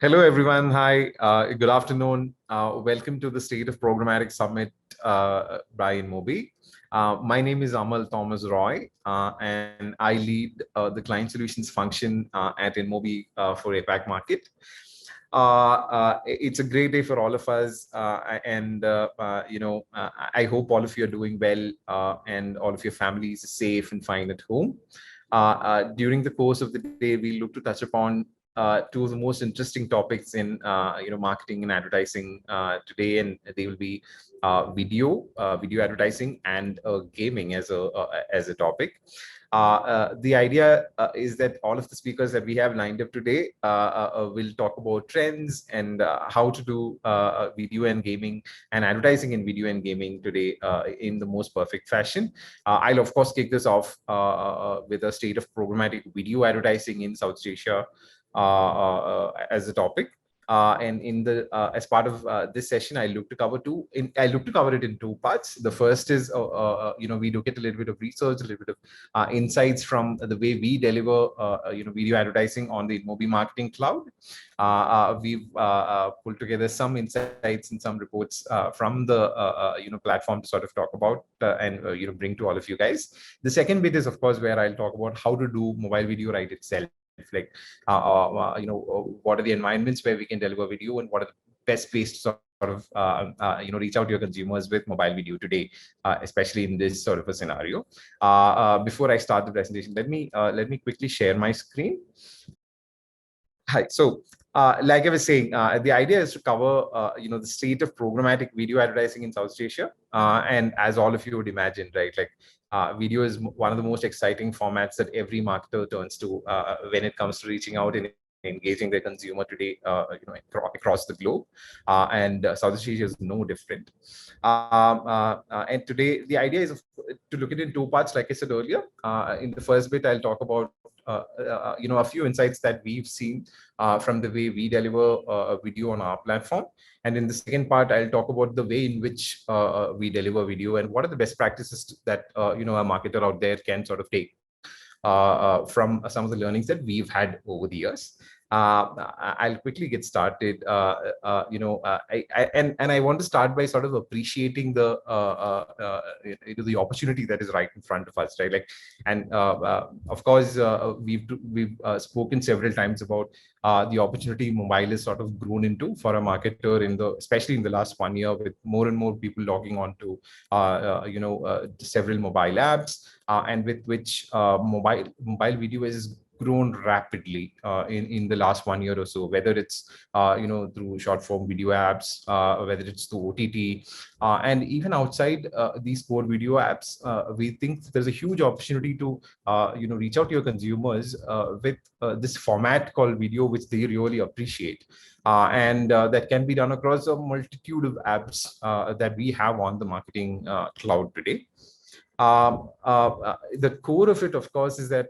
Hello, everyone. Hi. Good afternoon. Welcome to the State of Programmatic Summit by Mobi. My name is Amal Thomas Roy, and I lead the client solutions function at InMobi for APAC market. It's a great day for all of us, and I hope all of you are doing well and all of your families are safe and fine at home. During the course of the day, we look to touch upon two of the most interesting topics in marketing and advertising today, and they will be video advertising and gaming as a topic. The idea is that all of the speakers that we have lined up today will talk about trends and how to do video and gaming and advertising in video and gaming today in the most perfect fashion. I'll of course kick this off with a state of programmatic video advertising in South Asia as a topic. And in the as part of this session, I look to cover it in two parts. The first is we look at a little bit of research, a little bit of insights from the way we deliver video advertising on the InMobi Marketing Cloud. We've pulled together some insights and some reports from the platform to sort of talk about and bring to all of you guys. The second bit is of course where I'll talk about how to do mobile video right itself. Like what are the environments where we can deliver video, and what are the best ways to sort of reach out to your consumers with mobile video today, especially in this sort of a scenario. Before I start the presentation, let me quickly share my screen. Hi. So like I was saying, the idea is to cover the state of programmatic video advertising in South Asia, and as all of you would imagine, right, like video is one of the most exciting formats that every marketer turns to when it comes to reaching out and engaging their consumer today, across the globe, and Southeast Asia is no different. And today, the idea is to look at it in two parts. Like I said earlier, in the first bit, I'll talk about a few insights that we've seen from the way we deliver a video on our platform. And in the second part, I'll talk about the way in which we deliver video and what are the best practices that a marketer out there can sort of take from some of the learnings that we've had over the years. I'll quickly get started. I want to start by sort of appreciating the opportunity that is right in front of us, right? Like, and of course, we've spoken several times about the opportunity mobile is sort of grown into for a marketer especially in the last 1 year, with more and more people logging on to several mobile apps, and with which mobile video is grown rapidly in the last 1 year or so, whether it's through short form video apps, whether it's through OTT, and even outside these core video apps, we think there's a huge opportunity to reach out to your consumers with this format called video, which they really appreciate, and that can be done across a multitude of apps that we have on the marketing cloud today. The core of it, of course, is that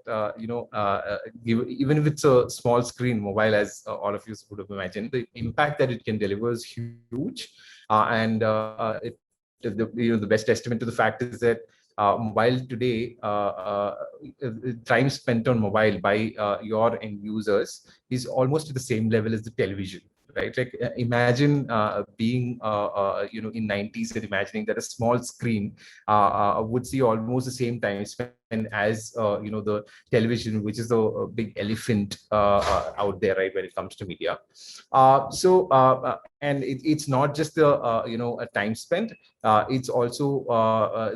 even if it's a small screen mobile, as all of you would have imagined, the impact that it can deliver is huge, and the best testament to the fact is that mobile today, time spent on mobile by your end users is almost at the same level as the television. Right, like imagine being in 90s and imagining that a small screen would see almost the same time spent as the television, which is the big elephant out there, right, when it comes to media. And it's not just the a time spent. It's also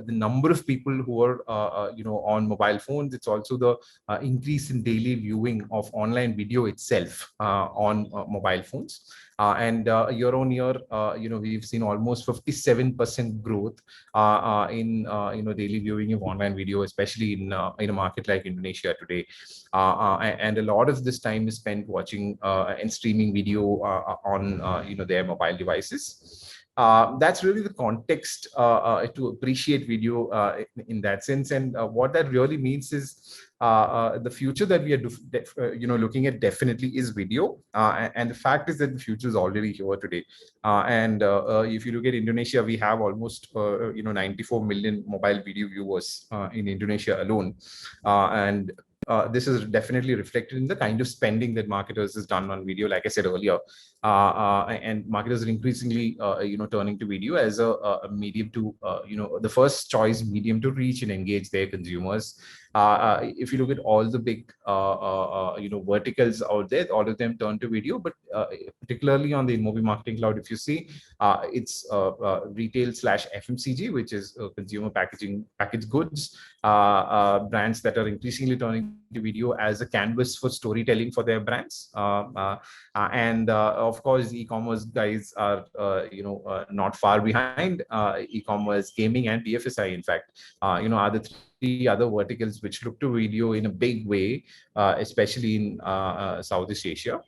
the number of people who are on mobile phones. It's also the increase in daily viewing of online video itself on mobile phones. And year on year, we've seen almost 57% growth in daily viewing of online video, especially in a market like Indonesia today. And a lot of this time is spent watching and streaming video on their mobile devices. That's really the context to appreciate video in that sense. And what that really means is the future that we are looking at definitely is video. And the fact is that the future is already here today. And if you look at Indonesia, we have almost 94 million mobile video viewers in Indonesia alone. And this is definitely reflected in the kind of spending that marketers has done on video, like I said earlier. And marketers are increasingly, turning to video as a medium to, the first choice medium to reach and engage their consumers. If you look at all the big, verticals out there, all of them turn to video, but particularly on the movie marketing cloud, if you see, it's retail slash FMCG, which is consumer packaged goods, brands that are increasingly turning to video as a canvas for storytelling for their brands. And of course, e-commerce guys are, not far behind. E-commerce, gaming, and BFSI, in fact, are the three other verticals which look to video in a big way, especially in Southeast Asia.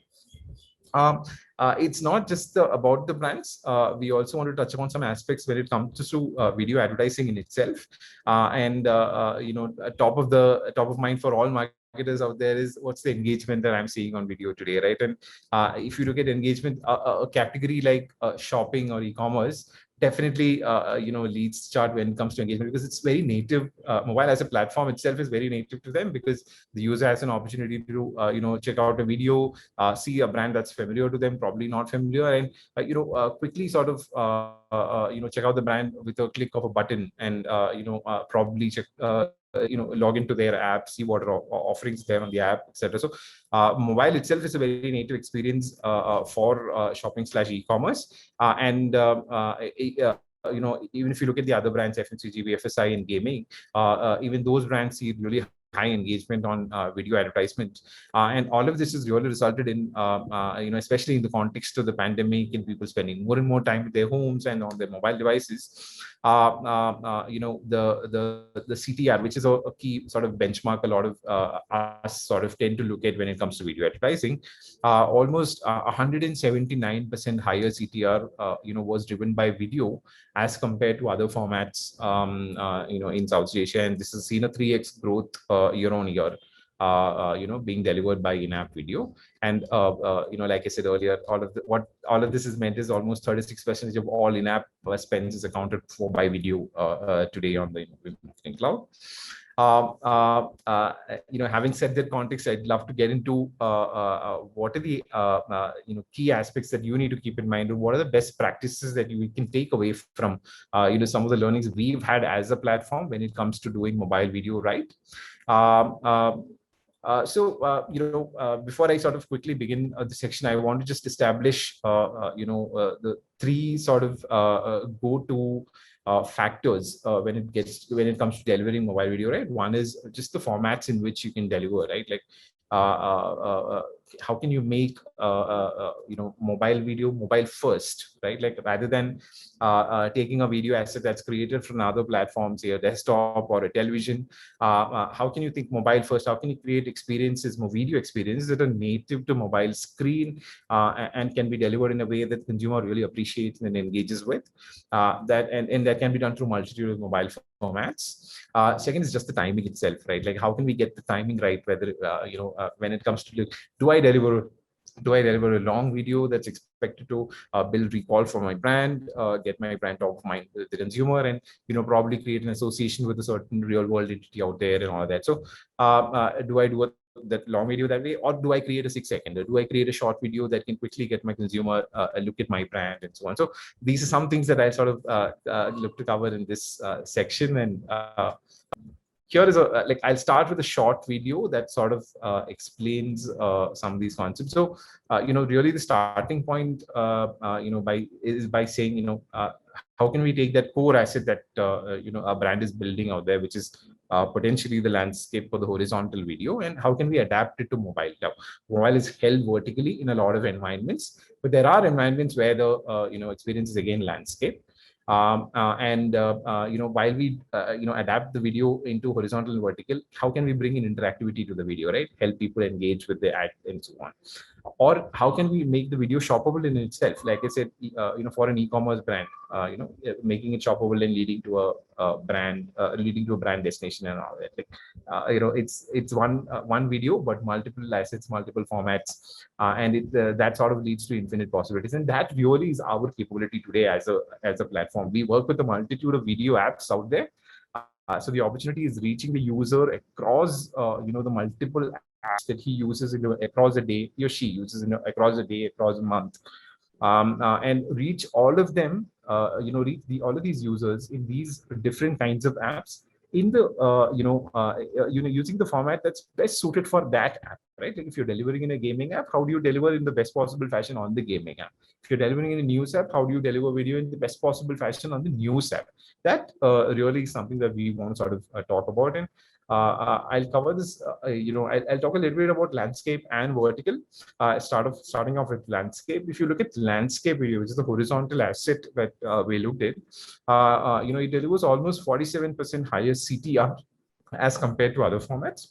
It's not just about the brands. We also want to touch upon some aspects when it comes to video advertising in itself. And top of mind for all marketers out there is what's the engagement that I'm seeing on video today, right? And if you look at engagement, a category like shopping or e-commerce definitely leads chart when it comes to engagement, because it's very native. Mobile as a platform itself is very native to them, because the user has an opportunity to check out a video, see a brand that's familiar to them, probably not familiar, and quickly sort of check out the brand with a click of a button, and probably check log into their app, see what are offerings there on the app, etc. So mobile itself is a very native experience for shopping slash e-commerce. And even if you look at the other brands, FMCG, BFSI, and gaming, even those brands see really high engagement on video advertisement, and all of this has really resulted in, especially in the context of the pandemic, in people spending more and more time with their homes and on their mobile devices. The CTR, which is a key sort of benchmark, a lot of us sort of tend to look at when it comes to video advertising. Almost 179% higher CTR, was driven by video as compared to other formats, in South Asia, and this has seen a 3x growth year on year. Being delivered by in-app video. And like I said earlier, what all of this is meant is almost 36% of all in-app spends is accounted for by video today on the marketing cloud. Having said that context, I'd love to get into what are the key aspects that you need to keep in mind, and what are the best practices that you can take away from some of the learnings we've had as a platform when it comes to doing mobile video right. Before I sort of quickly begin the section, I want to just establish, the three sort of go-to factors when it comes to delivering mobile video, right? One is just the formats in which you can deliver, right? Like how can you make mobile video mobile first, right? Like rather than taking a video asset that's created from other platforms, say a desktop or a television, how can you think mobile first? How can you create experiences, more video experiences that are native to mobile screen and can be delivered in a way that consumer really appreciates and engages with? And that can be done through multitude of mobile formats. Second is just the timing itself, right? Like how can we get the timing right? Whether when it comes to do I deliver a long video that's expected to build recall for my brand, get my brand top of mind with the consumer, and probably create an association with a certain real world entity out there and all of that. So do I do that long video that way, or do I create a 6-second, or do I create a short video that can quickly get my consumer a look at my brand and so on? So these are some things that I sort of look to cover in this section. And here is I'll start with a short video that sort of explains some of these concepts. So really the starting point by saying how can we take that core asset that a brand is building out there, which is potentially the landscape for the horizontal video, and how can we adapt it to mobile? Now, mobile is held vertically in a lot of environments, but there are environments where the experience is again landscape. While we adapt the video into horizontal and vertical, how can we bring in interactivity to the video, right? Help people engage with the ad and so on. Or how can we make the video shoppable in itself? Like I said, for an e-commerce brand, making it shoppable and leading to a brand destination and all that. It's one video, but multiple assets, multiple formats, and that sort of leads to infinite possibilities. And that really is our capability today as a platform. We work with a multitude of video apps out there. So the opportunity is reaching the user across, the multiple apps that he uses across a day, he or she uses across a day, across a month, and reach all of them, reach all of these users in these different kinds of apps in the, using the format that's best suited for that app, right? Like if you're delivering in a gaming app, how do you deliver in the best possible fashion on the gaming app? If you're delivering in a news app, how do you deliver video in the best possible fashion on the news app? That really is something that we want to sort of talk about. And I'll cover this, I'll talk a little bit about landscape and vertical. Starting off with landscape. If you look at landscape video, which is the horizontal asset that we looked at, it delivers almost 47% higher CTR as compared to other formats.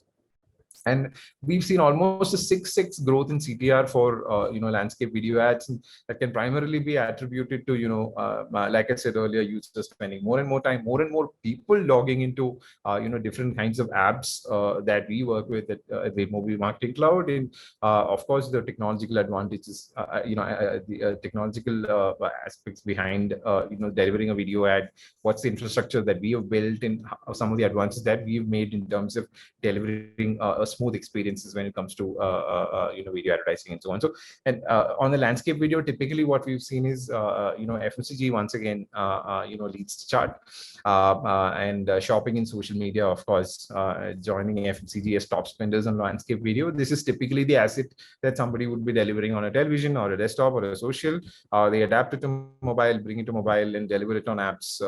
And we've seen almost a 6x growth in CTR for landscape video ads, and that can primarily be attributed to like I said earlier, users spending more and more time, more and more people logging into different kinds of apps that we work with at the mobile marketing cloud. And of course, the technological advantages, the technological aspects behind delivering a video ad. What's the infrastructure that we have built, and some of the advances that we've made in terms of delivering a smooth experiences when it comes to video advertising and so on. So, and on the landscape video, typically what we've seen is FMCG once again leads the chart, and shopping in social media, of course, joining FMCG as top spenders on landscape video. This is typically the asset that somebody would be delivering on a television or a desktop or a social. They adapt it to mobile, bring it to mobile, and deliver it on apps,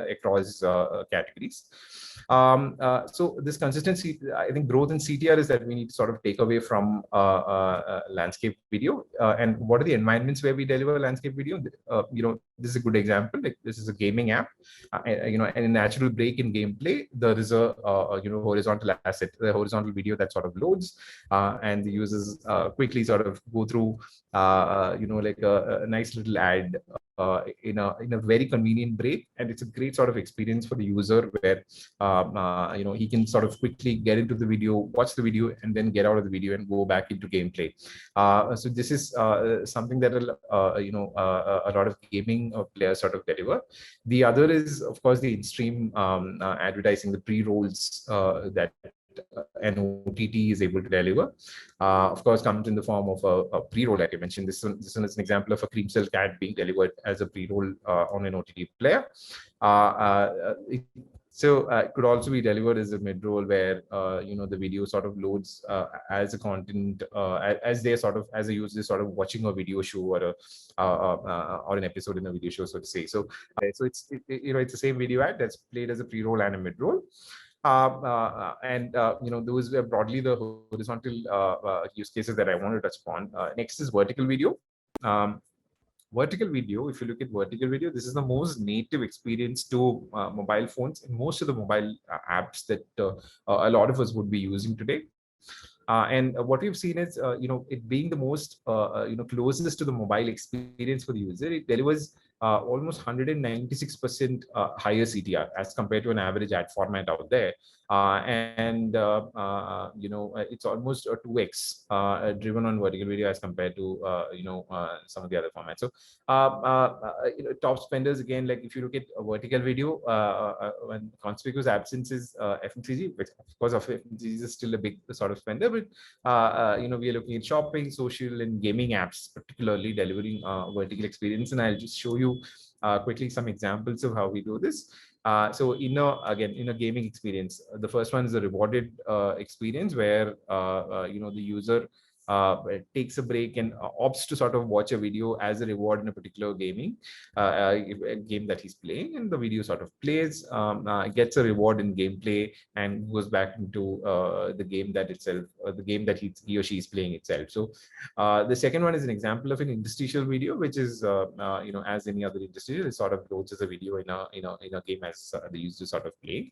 across categories. So this consistency, I think, growth in CTR is that we need to sort of take away from landscape video. And what are the environments where we deliver landscape video? This is a good example. Like this is a gaming app, and a natural break in gameplay. There is a horizontal asset, the horizontal video that sort of loads, and the users quickly sort of go through, like a nice little ad in a very convenient break, and it's a great sort of experience for the user where he can sort of quickly get into the video, watch the video, and then get out of the video and go back into gameplay. So this is something that a lot of gaming players sort of deliver. The other is, of course, the in-stream advertising, the pre-rolls that an OTT is able to deliver. Of course, comes in the form of a pre-roll that you mentioned. This one is an example of a cream cell cat being delivered as a pre-roll on an OTT player. It could also be delivered as a mid-roll where the video sort of loads as a content, as a user sort of watching a video show or an episode in a video show, so to say. So it's the same video ad that's played as a pre-roll and a mid-roll. Those were broadly the horizontal use cases that I want to touch upon. Next is vertical video. Vertical video, if you look at vertical video, this is the most native experience to mobile phones and most of the mobile apps that a lot of us would be using today. And what we've seen is, it being the most, closest to the mobile experience for the user, it delivers almost 196% higher CTR as compared to an average ad format out there. It's almost a 2x driven on vertical video as compared to some of the other formats. So top spenders, again, like if you look at vertical video, when conspicuous absence is FMCG, which of course of FMCG is still a big sort of spender, but we are looking at shopping, social, and gaming apps particularly delivering vertical experience. And I'll just show you quickly some examples of how we do this. So in a gaming experience, the first one is a rewarded experience where the user takes a break and opts to sort of watch a video as a reward in a particular game that he's playing, and the video sort of plays, gets a reward in gameplay, and goes back into the game that itself, the game that he or she is playing itself. So the second one is an example of an interstitial video, which is as any other interstitial, it sort of loads as a video in a game as the user sort of play.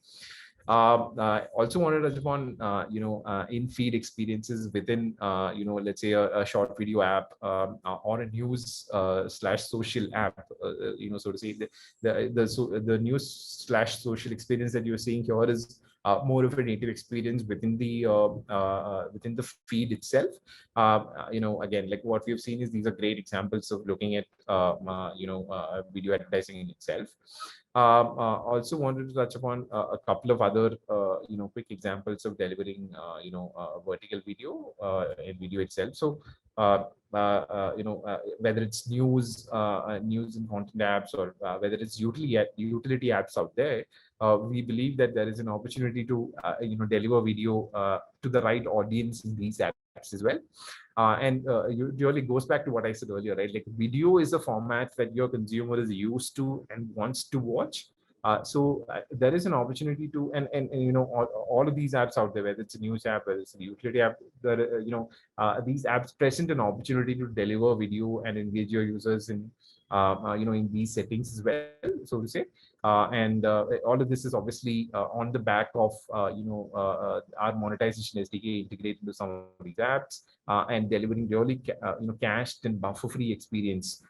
I also wanted to touch upon in-feed experiences within let's say a short video app or a news slash social app, so to say. The news slash social experience that you're seeing here is more of a native experience within the feed itself. Again, like what we've seen is these are great examples of looking at video advertising in itself. Also wanted to touch upon a couple of other, quick examples of delivering, vertical video and video itself. So, whether it's news and content apps, or whether it's utility apps out there, we believe that there is an opportunity to, deliver video to the right audience in these apps as well. And it really goes back to what I said earlier, right? Like, video is a format that your consumer is used to and wants to watch. So there is an opportunity to, and all of these apps out there, whether it's a news app, whether it's a utility app, there, these apps present an opportunity to deliver video and engage your users in these settings as well, so to say. And all of this is obviously on the back of our monetization SDK integrated into some of these apps, and delivering really cached and buffer-free experience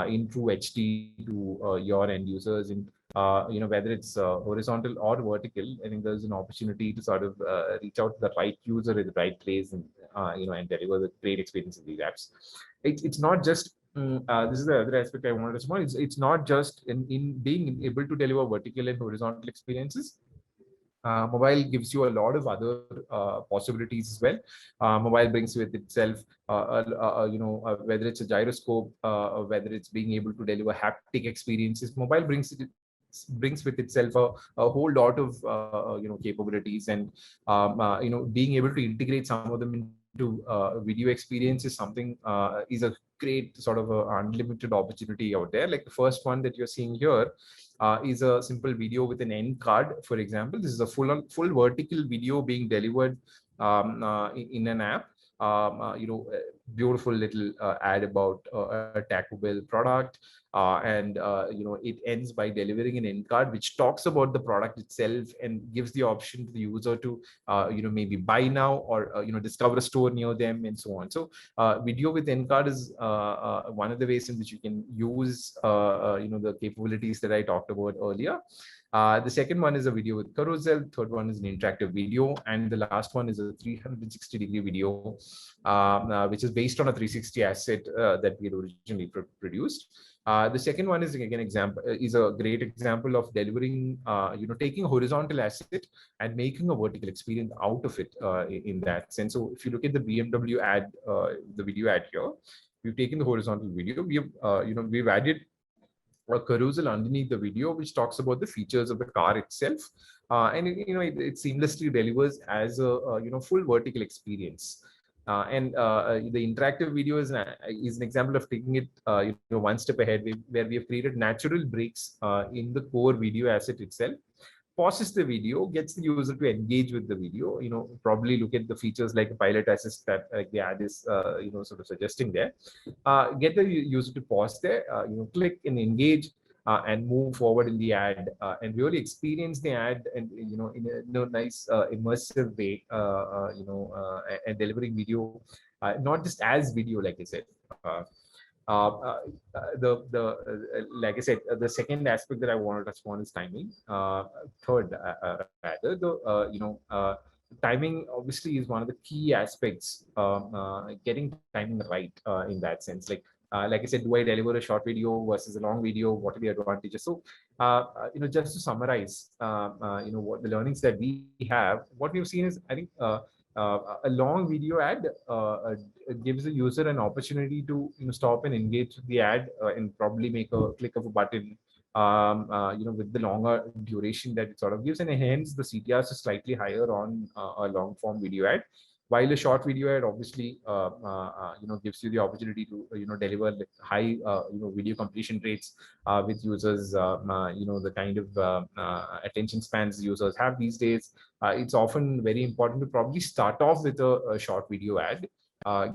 in true HD to your end users. And whether it's horizontal or vertical, I think there's an opportunity to sort of reach out to the right user at the right place, and and deliver the great experience in these apps. It's not just this is the other aspect I wanted to say. It's not just in being able to deliver vertical and horizontal experiences. Mobile gives you a lot of other possibilities as well. Mobile brings with itself, whether it's a gyroscope, whether it's being able to deliver haptic experiences. Mobile brings with itself a whole lot of capabilities, and being able to integrate some of them into video experience is something is a great sort of unlimited opportunity out there. Like the first one that you're seeing here is a simple video with an end card. For example, this is a full vertical video being delivered in an app. Beautiful little ad about a Taco Bell product, and it ends by delivering an end card which talks about the product itself and gives the option to the user to maybe buy now, or discover a store near them, and so on. So video with end card is one of the ways in which you can use the capabilities that I talked about earlier. The second one is a video with carousel. Third one is an interactive video, and the last one is a 360-degree video, which is based on a 360 asset that we had originally produced. The second one is a great example of delivering, taking a horizontal asset and making a vertical experience out of it in that sense. So if you look at the BMW ad, the video ad here, we've taken the horizontal video, we've added a carousel underneath the video which talks about the features of the car itself, and it seamlessly delivers as a full vertical experience. The interactive video is an example of taking it one step ahead, where we have created natural breaks in the core video asset itself, pauses the video, gets the user to engage with the video, probably look at the features like a pilot assist that the ad is, sort of suggesting there. Get the user to pause there, click and engage, and move forward in the ad, and really experience the ad, and in a nice immersive way, and delivering video, not just as video, like I said. Uh, uh, like I said, the second aspect that I want to touch upon is timing. Third, rather, timing obviously is one of the key aspects. Getting timing right in that sense, like I said, do I deliver a short video versus a long video? What are the advantages? So, just to summarize, what the learnings that we have, what we've seen is, I think, a long video ad gives the user an opportunity to stop and engage with the ad, and probably make a click of a button, with the longer duration that it sort of gives, and hence the CTRs is slightly higher on a long form video ad. While a short video ad obviously gives you the opportunity to deliver high video completion rates with users, the kind of attention spans users have these days. It's often very important to probably start off with a short video ad,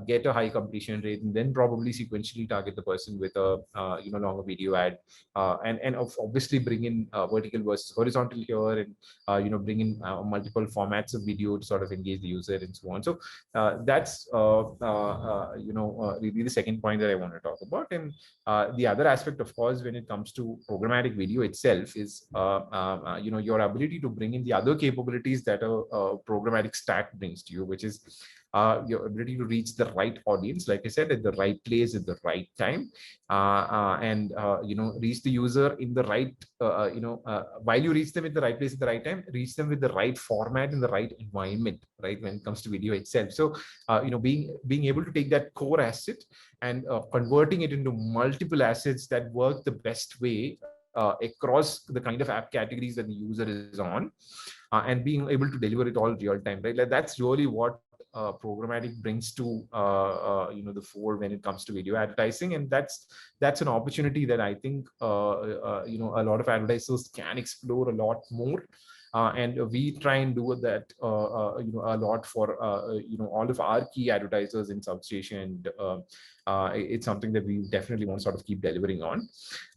get a high completion rate, and then probably sequentially target the person with a longer video ad, and obviously bring in vertical versus horizontal here, and bring in multiple formats of video to sort of engage the user and so on. So that's really the second point that I want to talk about. And the other aspect, of course, when it comes to programmatic video itself, is your ability to bring in the other capabilities that a programmatic stack brings to you, which is your ability to reach the right audience, like I said, at the right place at the right time, and reach the user in the right, while you reach them at the right place at the right time, reach them with the right format in the right environment, right? When it comes to video itself. So, being able to take that core asset and converting it into multiple assets that work the best way across the kind of app categories that the user is on, and being able to deliver it all real time, right? Like that's really what programmatic brings to the fore when it comes to video advertising, and that's an opportunity that I think a lot of advertisers can explore a lot more. And we try and do that a lot for all of our key advertisers in South Asia, and it's something that we definitely want to sort of keep delivering on.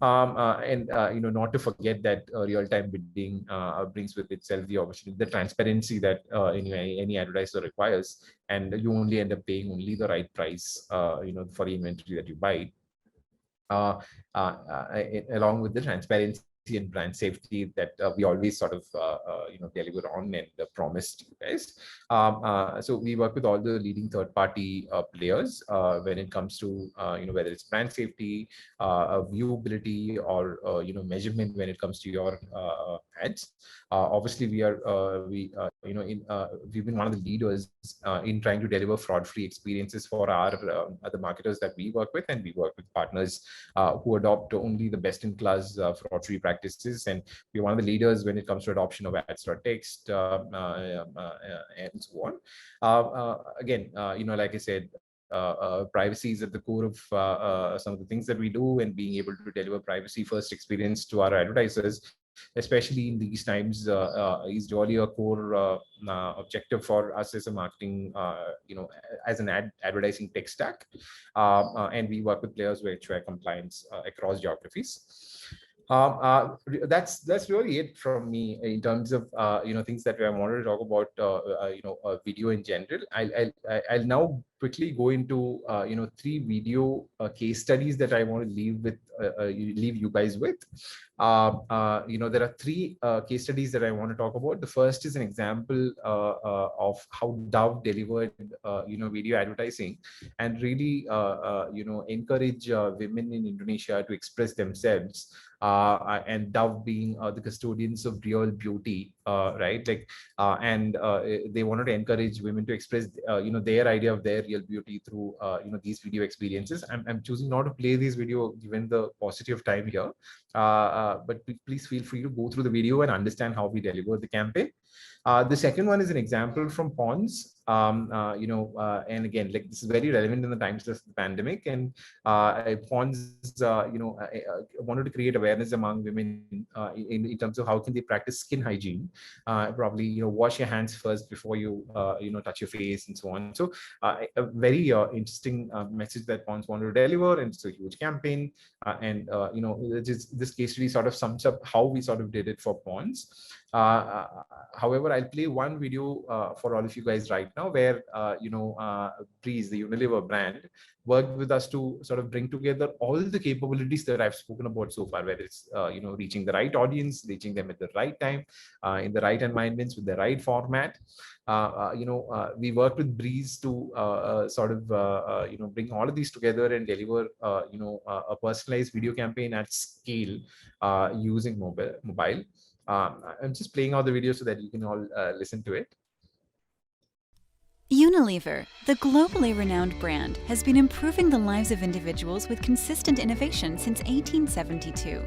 And not to forget that real-time bidding brings with itself the opportunity, the transparency that any advertiser requires, and you only end up paying only the right price for the inventory that you buy, along with the transparency and brand safety that we always sort of deliver on and promised you guys. So we work with all the leading third-party players when it comes to whether it's brand safety, viewability, or measurement when it comes to your ads. Obviously, we've been one of the leaders in trying to deliver fraud-free experiences for our the marketers that we work with, and we work with partners who adopt only the best-in-class fraud-free practices, and we're one of the leaders when it comes to adoption of ads.txt and so on. Again, like I said, privacy is at the core of some of the things that we do, and being able to deliver privacy-first experience to our advertisers, especially in these times, is really a core objective for us as a marketing, as an advertising tech stack. And we work with players with HY compliance across geographies. That's really it from me in terms of things that I wanted to talk about video in general. I'll now quickly go into 3 video case studies that I want to leave you guys with. There are 3 case studies that I want to talk about. The first is an example of how Dove delivered video advertising and really encourage women in Indonesia to express themselves. And Dove being the custodians of real beauty, right? And they wanted to encourage women to express their idea of their real beauty through these video experiences. I'm choosing not to play this video given the paucity of time here, but please feel free to go through the video and understand how we deliver the campaign. The second one is an example from Pons. And again, this is very relevant in the times of the pandemic, and Pons wanted to create awareness among women in terms of how can they practice skin hygiene, probably wash your hands first before you touch your face and so on. So a very interesting message that Pons wanted to deliver, and it's a huge campaign. And this case study sort of sums up how we sort of did it for Pons. However, I'll play one video for all of you guys right now, where Breeze, the Unilever brand, worked with us to sort of bring together all the capabilities that I've spoken about so far, whether it's reaching the right audience, reaching them at the right time, in the right environments with the right format. We worked with Breeze to bring all of these together and deliver a personalized video campaign at scale using mobile. I'm just playing out the video so that you can all listen to it. Unilever, the globally renowned brand, has been improving the lives of individuals with consistent innovation since 1872.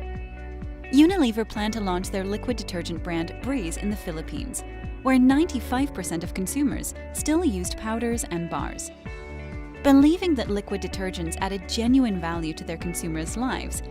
Unilever planned to launch their liquid detergent brand Breeze in the Philippines, where 95% of consumers still used powders and bars. Believing that liquid detergents added genuine value to their consumers' lives,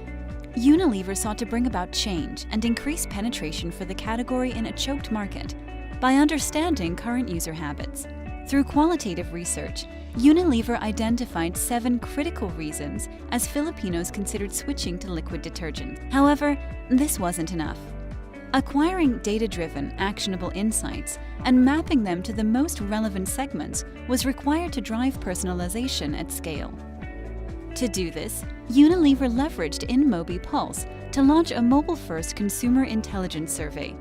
Unilever sought to bring about change and increase penetration for the category in a choked market by understanding current user habits. Through qualitative research, Unilever identified 7 critical reasons as Filipinos considered switching to liquid detergent. However, this wasn't enough. Acquiring data-driven, actionable insights and mapping them to the most relevant segments was required to drive personalization at scale. To do this, Unilever leveraged InMobi Pulse to launch a mobile-first consumer intelligence survey.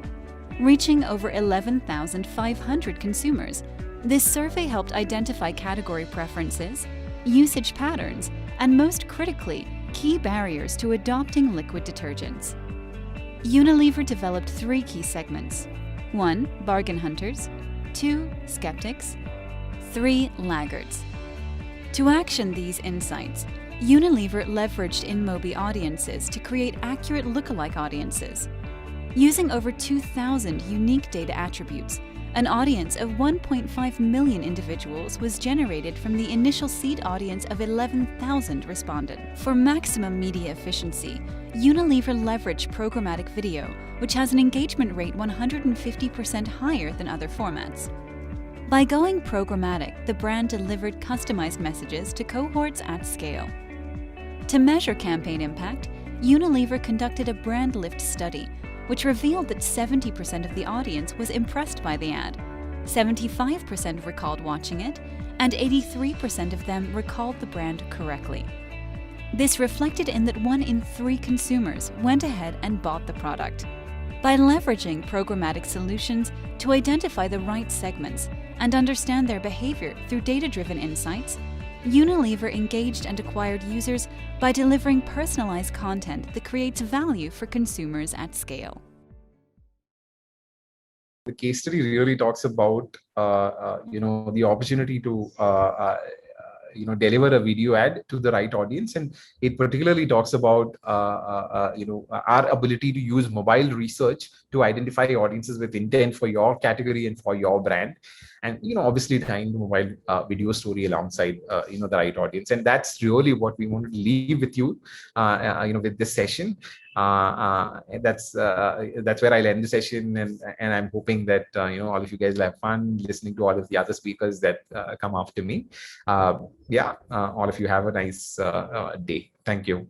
Reaching over 11,500 consumers, This survey helped identify category preferences, usage patterns, and most critically, key barriers to adopting liquid detergents. Unilever developed 3 key segments: 1. Bargain hunters, 2. Skeptics, 3. Laggards. To action these insights, Unilever leveraged InMobi audiences to create accurate lookalike audiences. Using over 2,000 unique data attributes, an audience of 1.5 million individuals was generated from the initial seed audience of 11,000 respondents. For maximum media efficiency, Unilever leveraged programmatic video, which has an engagement rate 150% higher than other formats. By going programmatic, the brand delivered customized messages to cohorts at scale. To measure campaign impact, Unilever conducted a brand lift study, which revealed that 70% of the audience was impressed by the ad, 75% recalled watching it, and 83% of them recalled the brand correctly. This reflected in that 1 in 3 consumers went ahead and bought the product. By leveraging programmatic solutions to identify the right segments and understand their behavior through data-driven insights, Unilever engaged and acquired users by delivering personalized content that creates value for consumers at scale. The case study really talks about the opportunity to deliver a video ad to the right audience, and it particularly talks about our ability to use mobile research to identify audiences with intent for your category and for your brand, and obviously tying the mobile video story alongside the right audience. And that's really what we wanted to leave with you with this session. That's where I'll end the session, and I'm hoping that all of you guys will have fun listening to all of the other speakers that come after me. All of you have a nice day. Thank you.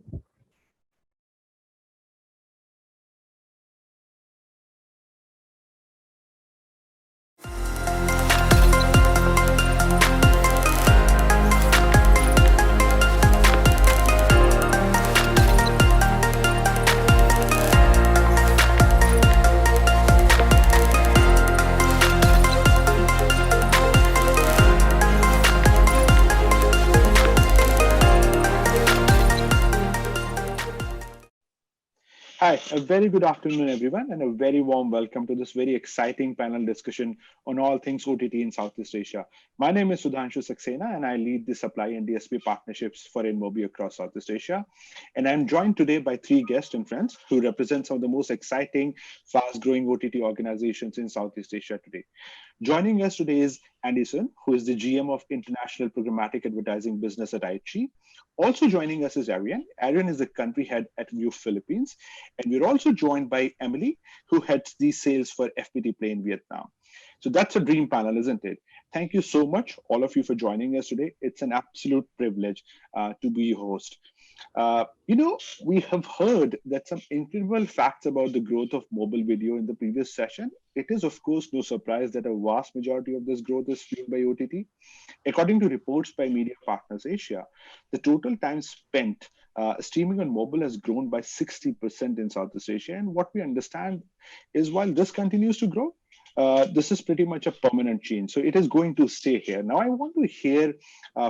Hi, a very good afternoon, everyone, and a very warm welcome to this very exciting panel discussion on all things OTT in Southeast Asia. My name is Sudhanshu Saxena, and I lead the supply and DSP partnerships for InMobi across Southeast Asia. And I'm joined today by 3 guests and friends who represent some of the most exciting, fast-growing OTT organizations in Southeast Asia today. Joining us today is Anderson, who is the GM of International Programmatic Advertising Business at IHG. Also joining us is Arian. Arian is the country head at View Philippines. And we're also joined by Emily, who heads the sales for FPT Play in Vietnam. So that's a dream panel, isn't it? Thank you so much, all of you, for joining us today. It's an absolute privilege to be your host. We have heard that some incredible facts about the growth of mobile video in the previous session. It is, of course, no surprise that a vast majority of this growth is fueled by OTT. According to reports by Media Partners Asia, the total time spent streaming on mobile has grown by 60% in Southeast Asia. And what we understand is while this continues to grow, this is pretty much a permanent change. So it is going to stay here. Now, I want to hear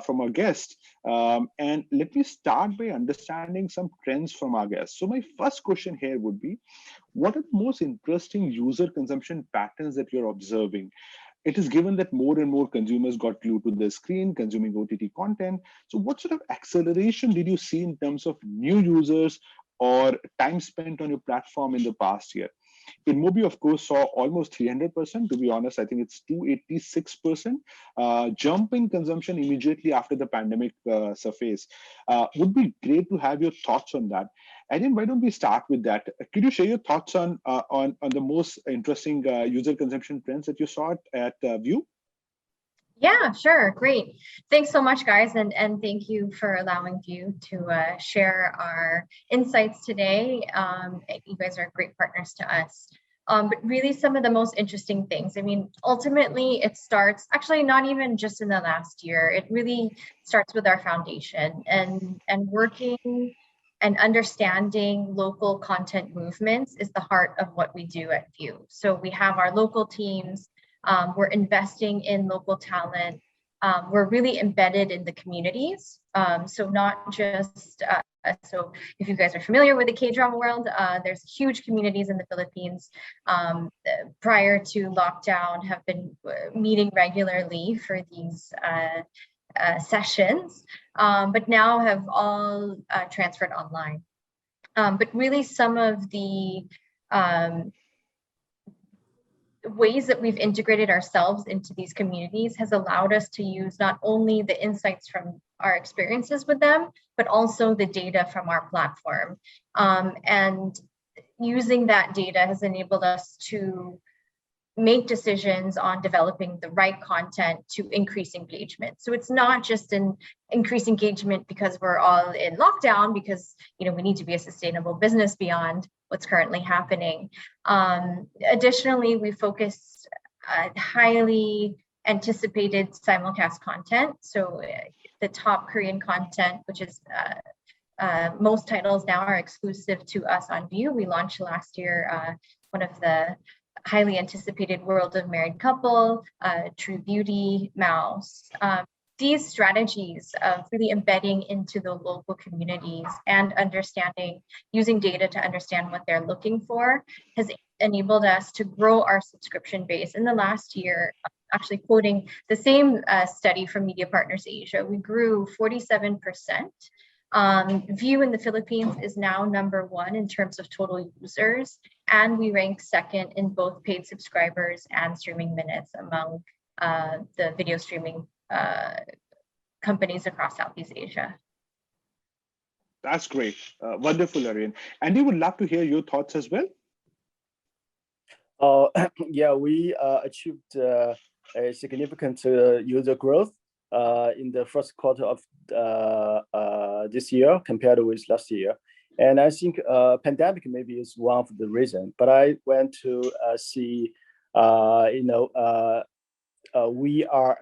from our guest. And let me start by understanding some trends from our guests. So my first question here would be, what are the most interesting user consumption patterns that you're observing? It is given that more and more consumers got glued to the screen, consuming OTT content. So what sort of acceleration did you see in terms of new users or time spent on your platform in the past year? InMobi, of course, saw almost 300%. To be honest, I think it's 286% jump in consumption immediately after the pandemic surfaced. Would be great to have your thoughts on that. Adin, why don't we start with that? Could you share your thoughts on the most interesting user consumption trends that you saw at View? Yeah, sure. Great. Thanks so much, guys. And thank you for allowing View to share our insights today. You guys are great partners to us. But really some of the most interesting things, I mean, ultimately it starts actually not even just in the last year. It really starts with our foundation and working and understanding local content movements is the heart of what we do at View. So we have our local teams We're investing in local talent. We're really embedded in the communities. So not just, so if you guys are familiar with the K-drama world, there's huge communities in the Philippines prior to lockdown have been meeting regularly for these sessions, but now have all transferred online. But really some of the ways that we've integrated ourselves into these communities has allowed us to use not only the insights from our experiences with them, but also the data from our platform. And using that data has enabled us to make decisions on developing the right content to increase engagement. So it's not just an increased engagement because we're all in lockdown, because we need to be a sustainable business beyond what's currently happening. Additionally, we focused highly anticipated simulcast content. So the top Korean content, which is most titles now are exclusive to us on View. We launched last year one of the highly anticipated World of Married Couple, True Beauty, Mouse. These strategies of really embedding into the local communities and understanding, using data to understand what they're looking for has enabled us to grow our subscription base. In the last year, actually quoting the same study from Media Partners Asia, we grew 47%. View in the Philippines is now #1 in terms of total users, and we rank second in both paid subscribers and streaming minutes among the video streaming companies across Southeast Asia. That's great. Wonderful, Arian. Andy, would love to hear your thoughts as well. Yeah, we achieved a significant user growth in the first quarter of this year compared with last year. And I think pandemic maybe is one of the reasons, but I went to see, we are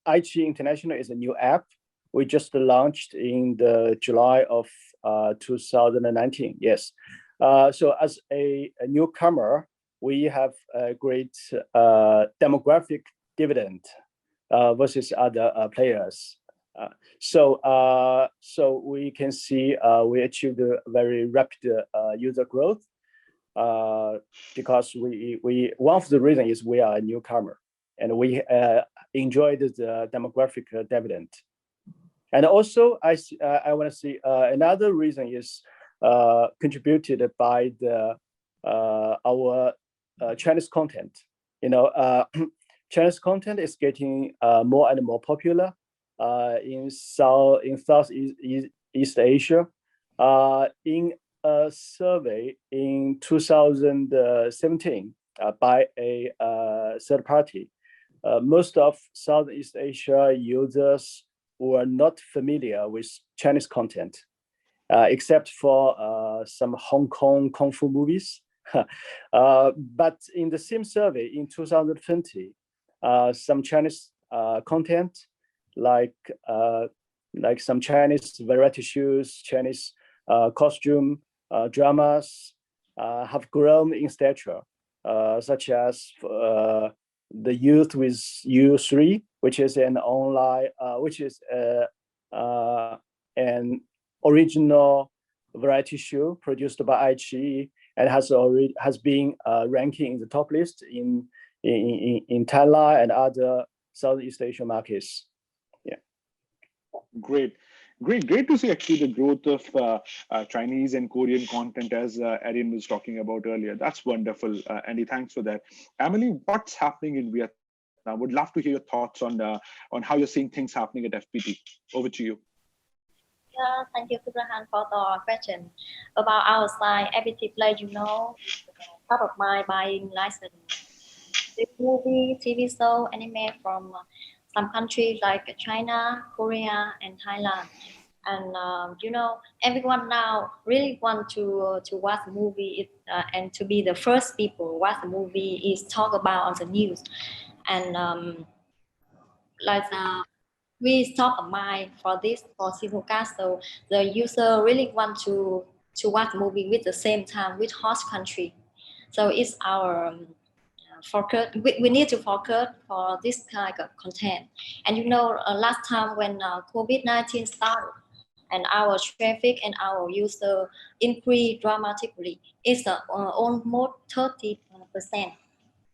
iQIYI International is a new app. We just launched in the July of 2019. Yes. So as a newcomer, we have a great demographic dividend versus other players. So we can see we achieved a very rapid user growth because we one of the reasons is we are a newcomer and we enjoyed the demographic dividend. And also I want to see another reason is contributed by our Chinese content. Chinese content is getting more and more popular in Southeast Asia. In a survey in 2017 by a third party, most of Southeast Asia users were not familiar with Chinese content, except for some Hong Kong Kung Fu movies. But in the same survey in 2020, some Chinese content like some Chinese variety shows, Chinese costume dramas have grown in stature, such as the Youth with U3, which is an online, which is an original variety show produced by iQIYI and has been ranking in the top list in Thailand and other Southeast Asian markets. Yeah. Great to see actually the growth of Chinese and Korean content, as Arian was talking about earlier. That's wonderful, Andy. Thanks for that. Emily, what's happening in Vietnam? I would love to hear your thoughts on how you're seeing things happening at FPT. Over to you. Yeah, thank you, Subrahan, for the question. About our side, FPT Play, top of mind buying license. The movie, TV show, anime from some countries like China, Korea, and Thailand. And everyone now really want to watch the movie and to be the first people watch the movie is talk about on the news. And we top of mind for this for simulcast, so the user really want to watch movie with the same time with host country. So it's our focus. We need to focus for this kind of content. And last time when COVID-19 started, and our traffic and our user increased dramatically, it's almost 30%.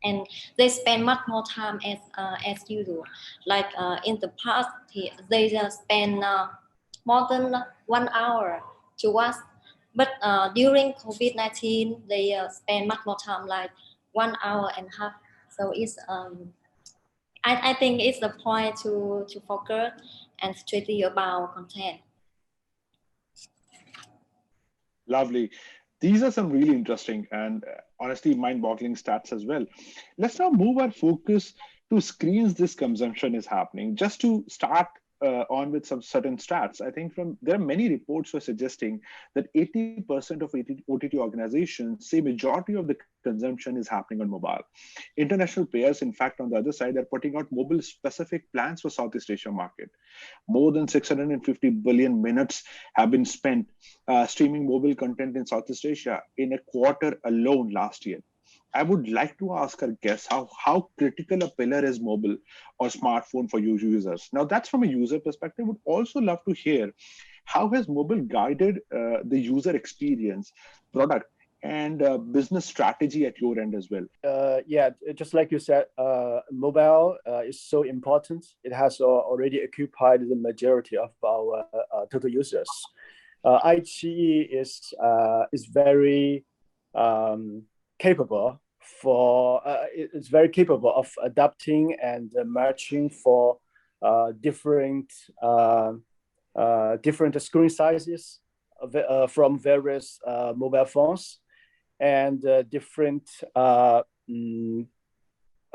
And they spend much more time as usual. Like in the past, they spend more than 1 hour to watch. But during COVID-19, they spend much more time, like 1 hour and a half. So it's I think it's the point to focus and study about content. Lovely. These are some really interesting and honestly mind-boggling stats as well. Let's now move our focus to screens this consumption is happening. Just to start on with some certain stats, I think there are many reports who are suggesting that 80% of OTT organizations say majority of the consumption is happening on mobile. International players, in fact, on the other side, are putting out mobile-specific plans for Southeast Asia market. More than 650 billion minutes have been spent streaming mobile content in Southeast Asia in a quarter alone last year. I would like to ask our guests how critical a pillar is mobile or smartphone for you users. Now, that's from a user perspective. Would also love to hear how has mobile guided the user experience, product, and business strategy at your end as well? Yeah, just like you said, mobile is so important. It has already occupied the majority of our total users. iQIYI is very capable it's very capable of adapting and matching for different screen sizes from various mobile phones and different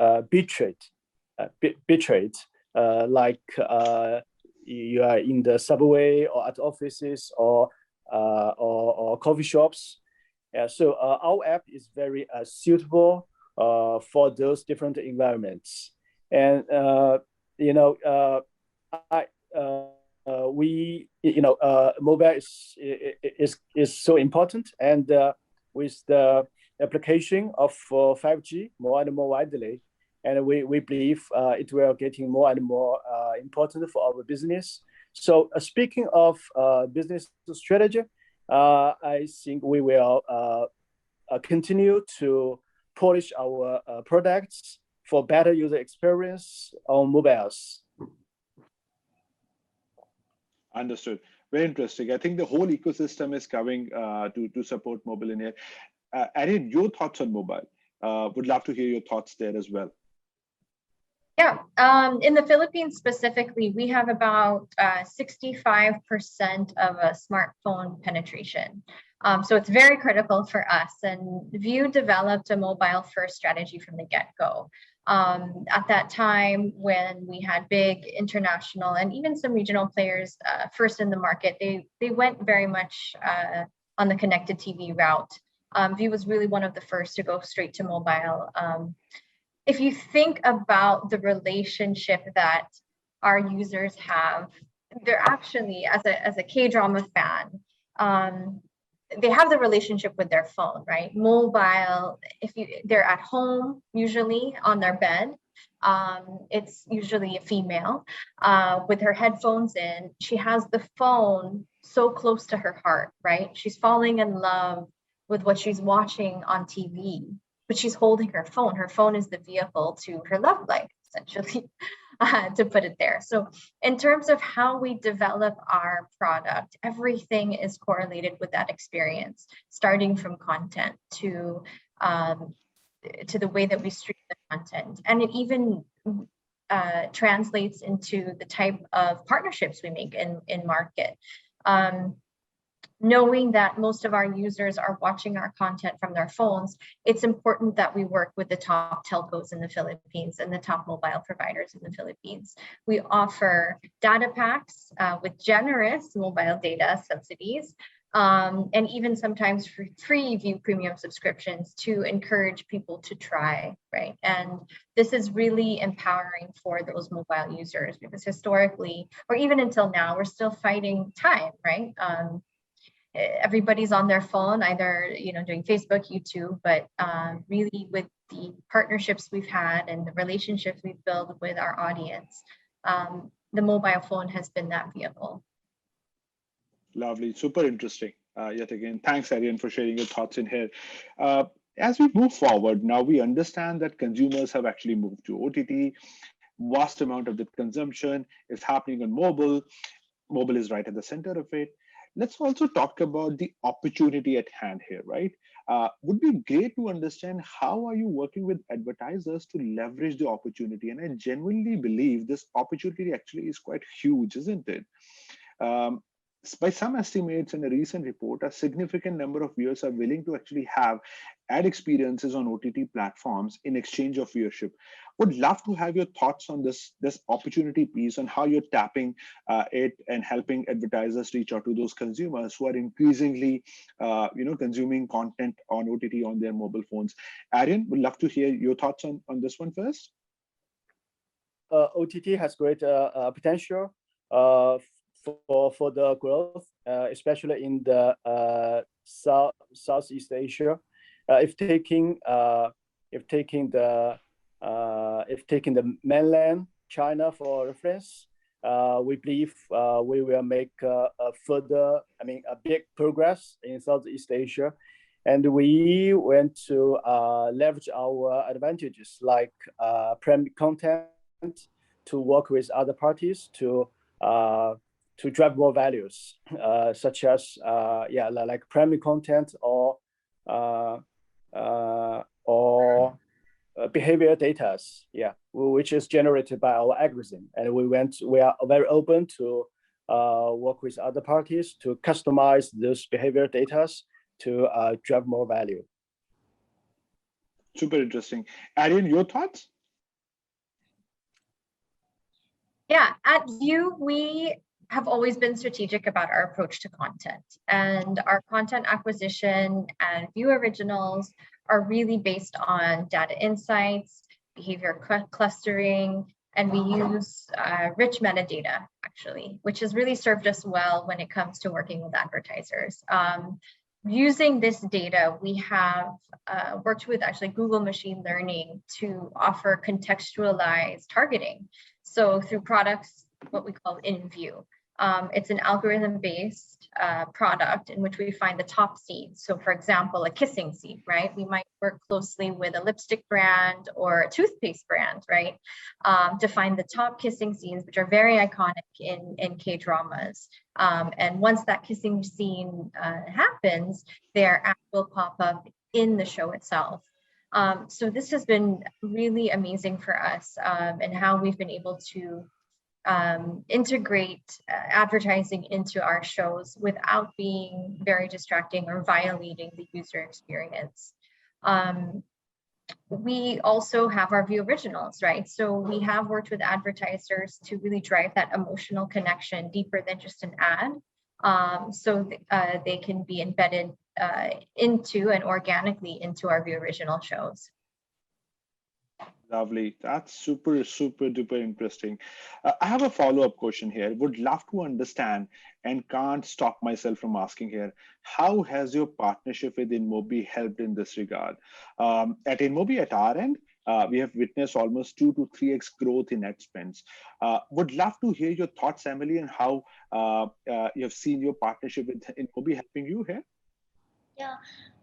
bitrate, like you are in the subway or at offices or coffee shops. So our app is very suitable for those different environments. And mobile is so important, and with the application of 5G more and more widely, and we believe it will getting more and more important for our business. So speaking of business strategy, I think we will continue to polish our products for better user experience on mobiles. Understood. Very interesting. I think the whole ecosystem is coming to support mobile in here. Erin, your thoughts on mobile? Would love to hear your thoughts there as well. Yeah, in the Philippines specifically, we have about 65% of a smartphone penetration. So it's very critical for us. And View developed a mobile-first strategy from the get-go. At that time, when we had big international and even some regional players first in the market, they went very much on the connected TV route. View was really one of the first to go straight to mobile. If you think about the relationship that our users have, they're actually, as a K-drama fan, they have the relationship with their phone, right? Mobile, they're at home, usually on their bed. It's usually a female with her headphones in. She has the phone so close to her heart, right? She's falling in love with what she's watching on TV, but she's holding her phone. Her phone is the vehicle to her love life, essentially, to put it there. So in terms of how we develop our product, everything is correlated with that experience, starting from content to the way that we stream the content. And it even translates into the type of partnerships we make in market. Knowing that most of our users are watching our content from their phones, it's important that we work with the top telcos in the Philippines and the top mobile providers in the Philippines. We offer data packs with generous mobile data subsidies, and even sometimes free View Premium subscriptions to encourage people to try, right? And this is really empowering for those mobile users, because historically, or even until now, we're still fighting time, right? Everybody's on their phone, either doing Facebook, YouTube, but really with the partnerships we've had and the relationships we've built with our audience, the mobile phone has been that vehicle. Lovely, super interesting. Yet again, thanks, Arian, for sharing your thoughts in here. As we move forward, now we understand that consumers have actually moved to OTT. Vast amount of the consumption is happening on mobile. Mobile is right at the center of it. Let's also talk about the opportunity at hand here, right? Would be great to understand how are you working with advertisers to leverage the opportunity? And I genuinely believe this opportunity actually is quite huge, isn't it? By some estimates in a recent report, a significant number of viewers are willing to actually have ad experiences on OTT platforms in exchange of viewership. Would love to have your thoughts on this opportunity piece and how you're tapping it and helping advertisers reach out to those consumers who are increasingly, consuming content on OTT on their mobile phones. Arian, would love to hear your thoughts on this one first. OTT has great potential for the growth, especially in the Southeast Asia. If taking the mainland China for reference, we believe we will make a big progress in Southeast Asia, and we want to leverage our advantages like premium content to work with other parties to drive more values, such as like premium content or behavior data, which is generated by our algorithm, and we are very open to work with other parties to customize those behavior data to drive more value. Super interesting. Arian, your thoughts? Yeah, at View, we have always been strategic about our approach to content, and our content acquisition and View Originals are really based on data insights, behavior clustering, and we use rich metadata, actually, which has really served us well when it comes to working with advertisers. Using this data, we have worked with actually Google machine learning to offer contextualized targeting. So through products, what we call in View. It's an algorithm-based product in which we find the top scenes. So for example, a kissing scene, right? We might work closely with a lipstick brand or a toothpaste brand, right? To find the top kissing scenes, which are very iconic in K-dramas. And once that kissing scene happens, their ad will pop up in the show itself. So this has been really amazing for us and how we've been able to integrate advertising into our shows without being very distracting or violating the user experience. We also have our View Originals, right? So we have worked with advertisers to really drive that emotional connection deeper than just an ad. So they can be embedded into and organically into our View Original shows. Lovely. That's super, super duper interesting. I have a follow-up question here. Would love to understand and can't stop myself from asking here. How has your partnership with InMobi helped in this regard? At InMobi, at our end, we have witnessed almost 2 to 3x growth in ad spends. Would love to hear your thoughts, Emily, and how you have seen your partnership with InMobi helping you here. Yeah,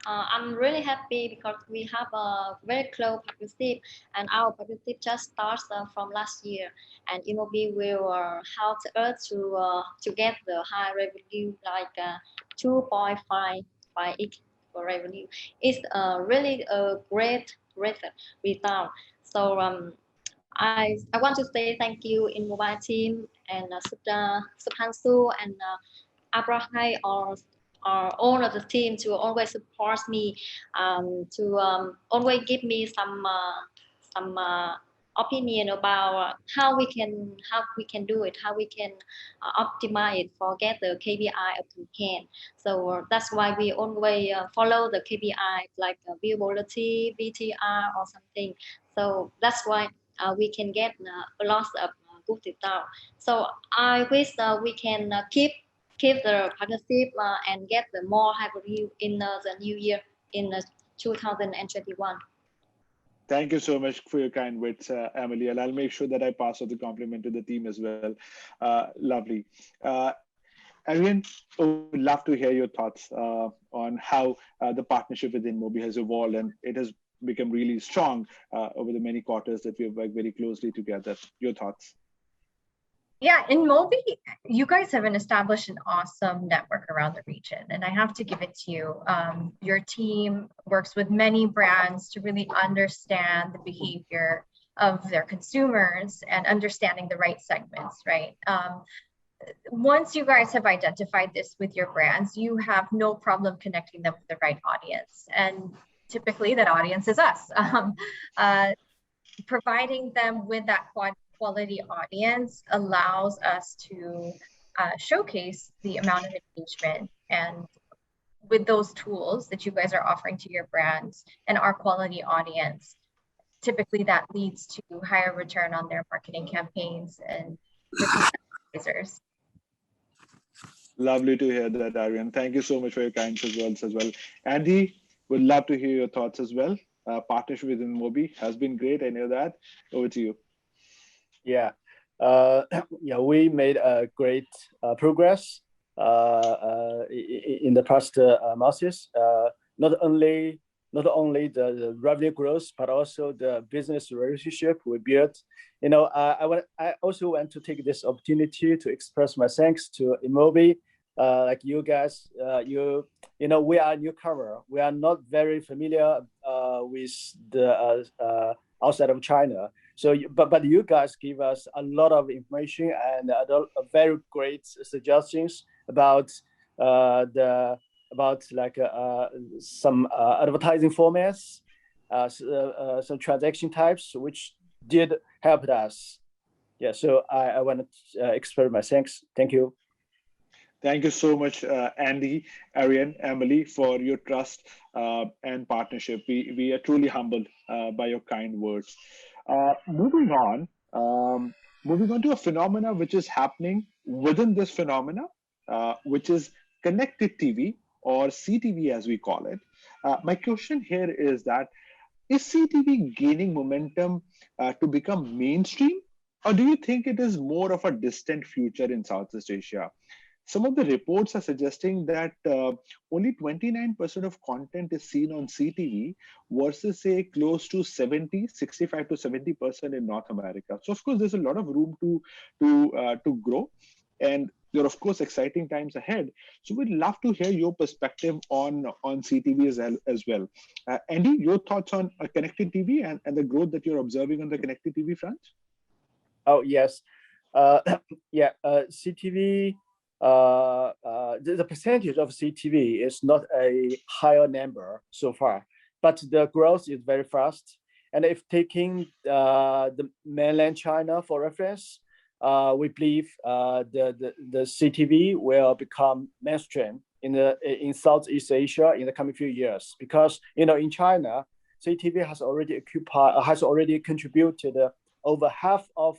I'm really happy because we have a very close partnership, and our partnership just starts from last year. And InMobi will help us to get the high revenue, like 2.5x for revenue. It's really a great result. So I want to say thank you InMobi team and Subhansu and Abraham or all of the team to always support me, to always give me some opinion about how we can do it, how we can optimize it for get the KPI of campaign. So that's why we always follow the KPI like viewability, VTR or something. So that's why we can get a lot of good result. So I wish we can keep the partnership and get the more high value in the new year in 2021. Thank you so much for your kind words, Emily, and I'll make sure that I pass on the compliment to the team as well. Lovely. Arian, I would love to hear your thoughts on how the partnership with InMobi has evolved, and it has become really strong over the many quarters that we have worked very closely together. Your thoughts? Yeah, in Mobi, you guys have established an awesome network around the region, and I have to give it to you. Your team works with many brands to really understand the behavior of their consumers and understanding the right segments, right? Once you guys have identified this with your brands, you have no problem connecting them with the right audience. And typically that audience is us. Providing them with that quality audience allows us to showcase the amount of engagement, and with those tools that you guys are offering to your brands and our quality audience, typically that leads to higher return on their marketing campaigns and advertisers. Lovely to hear that, Arian. Thank you so much for your kind words as well. Andy, would love to hear your thoughts as well. Partnership with InMobi has been great. I know that. Over to you. Yeah, yeah, we made a great progress in the past months. Not only the revenue growth, but also the business relationship we built. You know, I also want to take this opportunity to express my thanks to InMobi. Like you guys, you know, we are newcomer. We are not very familiar with the outside of China. So, but you guys give us a lot of information and very great suggestions about some advertising formats, some transaction types, which did help us. Yeah, so I want to express my thanks. Thank you. Thank you so much, Andy, Arian, Emily, for your trust and partnership. We are truly humbled by your kind words. Moving on to a phenomena which is happening within this phenomena, which is connected TV or CTV as we call it. My question here is that, is CTV gaining momentum to become mainstream, or do you think it is more of a distant future in Southeast Asia? Some of the reports are suggesting that only 29% of content is seen on CTV versus say close to 65 to 70% in North America. So of course, there's a lot of room to grow, and there are of course exciting times ahead. So we'd love to hear your perspective on CTV as well. Andy, your thoughts on connected TV and the growth that you're observing on the connected TV front? Oh yes, yeah, CTV. The percentage of CTV is not a higher number so far, but the growth is very fast. And if taking the mainland China for reference, we believe the CTV will become mainstream in Southeast Asia in the coming few years, because you know in China, CTV has already contributed over half of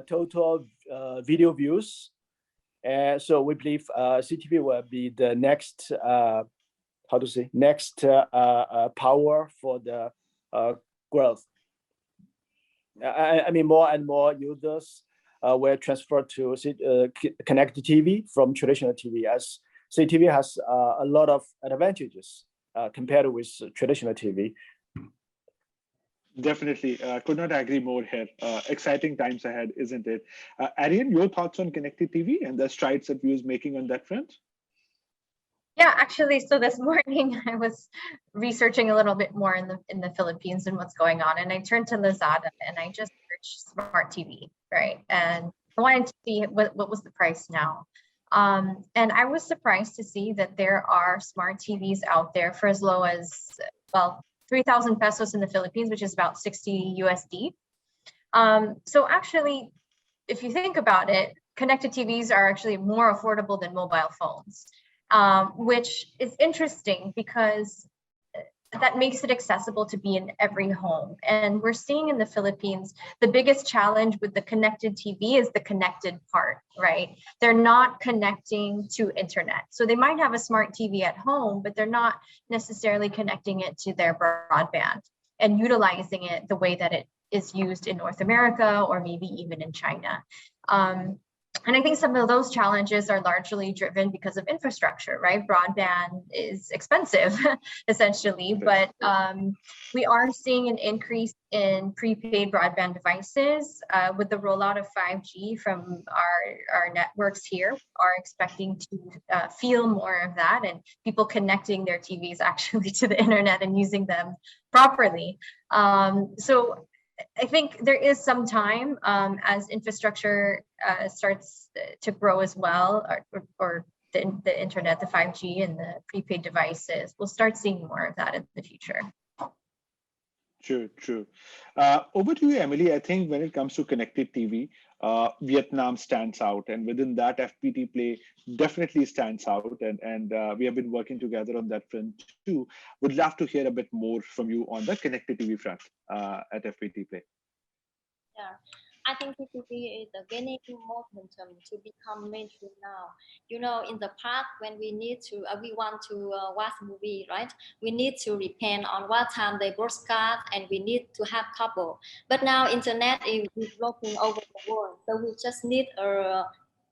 total video views. And so we believe CTV will be the next, power for the growth. I mean, more and more users will transfer to connected TV from traditional TV, as CTV has a lot of advantages compared with traditional TV. Definitely, could not agree more here. Exciting times ahead, isn't it? Arian, your thoughts on connected TV and the strides that we was making on that front? Yeah, actually, so this morning I was researching a little bit more in the Philippines and what's going on, and I turned to Lazada and I just searched smart TV, right? And I wanted to see what was the price now. And I was surprised to see that there are smart TVs out there for as low as, well, 3,000 pesos in the Philippines, which is about 60 USD. So actually, if you think about it, connected TVs are actually more affordable than mobile phones, which is interesting because that makes it accessible to be in every home. And we're seeing in the Philippines, the biggest challenge with the connected TV is the connected part, right? They're not connecting to internet. So they might have a smart TV at home, but they're not necessarily connecting it to their broadband. and utilizing it the way that it is used in North America or maybe even in China. And I think some of those challenges are largely driven because of infrastructure, right? Broadband is expensive, essentially, but we are seeing an increase in prepaid broadband devices with the rollout of 5G from our networks here. Are expecting to feel more of that, and people connecting their TVs actually to the internet and using them properly. So I think there is some time as infrastructure starts to grow as well, or the internet, the 5G and the prepaid devices, we'll start seeing more of that in the future. True. Over to you, Emily. I think when it comes to connected TV, Vietnam stands out, and within that, FPT Play definitely stands out. And we have been working together on that front too. Would love to hear a bit more from you on the connected TV front at FPT Play. Yeah, I think PPP is gaining momentum to become mainstream now. You know, in the past, when we want to watch movie, right? We need to depend on what time they broadcast, and we need to have couple. But now internet is developing over the world, so we just need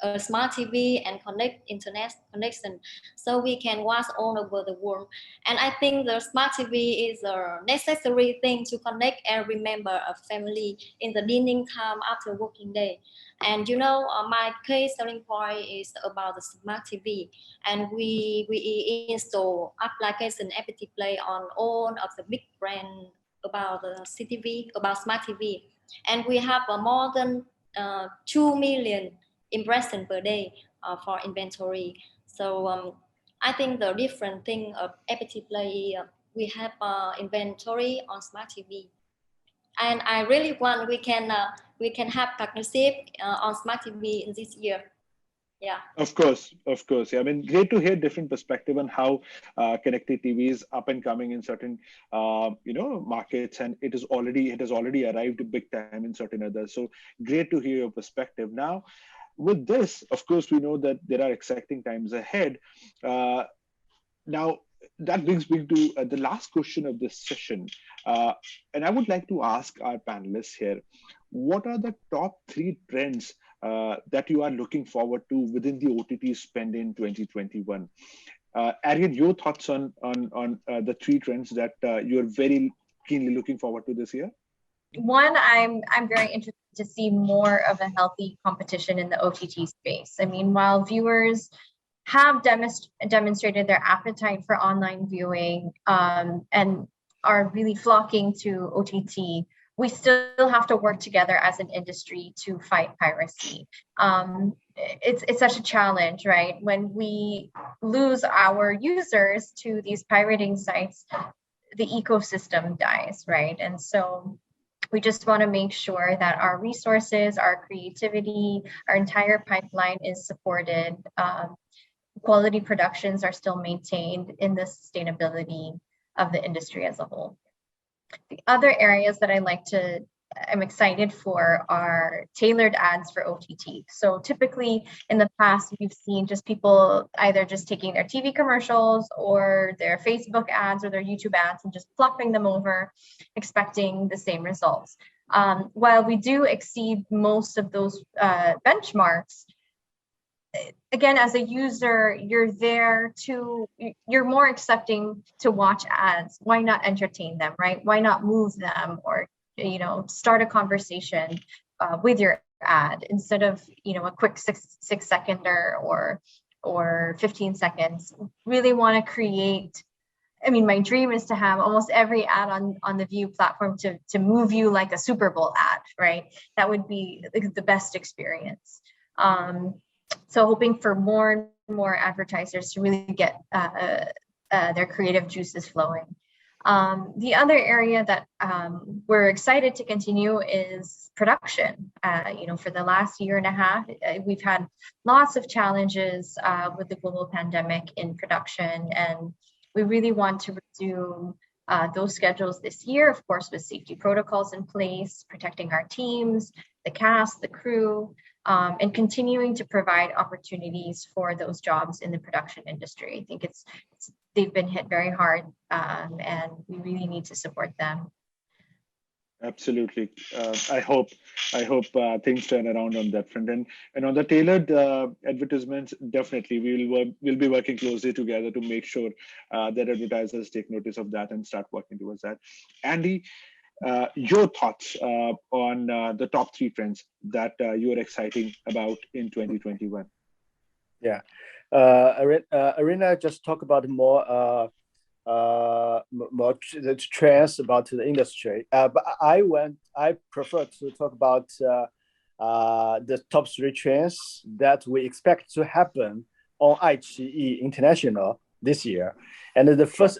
a smart TV and connect internet connection, so we can watch all over the world. And I think the smart TV is a necessary thing to connect every member of family in the dining time after working day. And you know, my key selling point is about the smart TV, and we install application FPT Play on all of the big brand about the CTV, about smart TV, and we have more than 2 million impression per day for inventory. So I think the different thing of FPT Play, we have inventory on smart TV, and I really want we can have partnership on smart TV in this year. Yeah. Of course. Yeah, I mean, great to hear different perspective on how connected TV is up and coming in certain markets, and it has already arrived big time in certain others. So great to hear your perspective. Now, with this, of course, we know that there are exciting times ahead. Now, that brings me to the last question of this session. And I would like to ask our panelists here, what are the top 3 trends that you are looking forward to within the OTT spend in 2021? Aryan, your thoughts on the 3 trends that you're very keenly looking forward to this year? One, I'm very interested to see more of a healthy competition in the OTT space. I mean, while viewers have demonstrated their appetite for online viewing and are really flocking to OTT, we still have to work together as an industry to fight piracy. It's such a challenge, right? When we lose our users to these pirating sites, the ecosystem dies, right? And so we just want to make sure that our resources, our creativity, our entire pipeline is supported. Quality productions are still maintained in the sustainability of the industry as a whole. The other areas that I'm excited for are tailored ads for OTT. So typically in the past, we've seen just people either just taking their TV commercials or their Facebook ads or their YouTube ads and just plopping them over, expecting the same results. While we do exceed most of those benchmarks, again, as a user, you're more accepting to watch ads. Why not entertain them, right? Why not move them or, start a conversation with your ad instead of, a quick six seconder or 15 seconds. Really want to create. I mean, my dream is to have almost every ad on the View platform to move you like a Super Bowl ad, right? That would be the best experience. So hoping for more and more advertisers to really get their creative juices flowing. The other area that we're excited to continue is production. For the last year and a half, we've had lots of challenges with the global pandemic in production, and we really want to resume those schedules this year, of course, with safety protocols in place, protecting our teams, the cast, the crew, and continuing to provide opportunities for those jobs in the production industry. I think they've been hit very hard, and we really need to support them. Absolutely. I hope things turn around on that front. And on the tailored advertisements, definitely we'll be working closely together to make sure that advertisers take notice of that and start working towards that. Andy, your thoughts on the top three trends that you are exciting about in 2021? Yeah, Arena just talk about the trends about the industry. But I prefer to talk about the top three trends that we expect to happen on iQIYI International this year. And the first,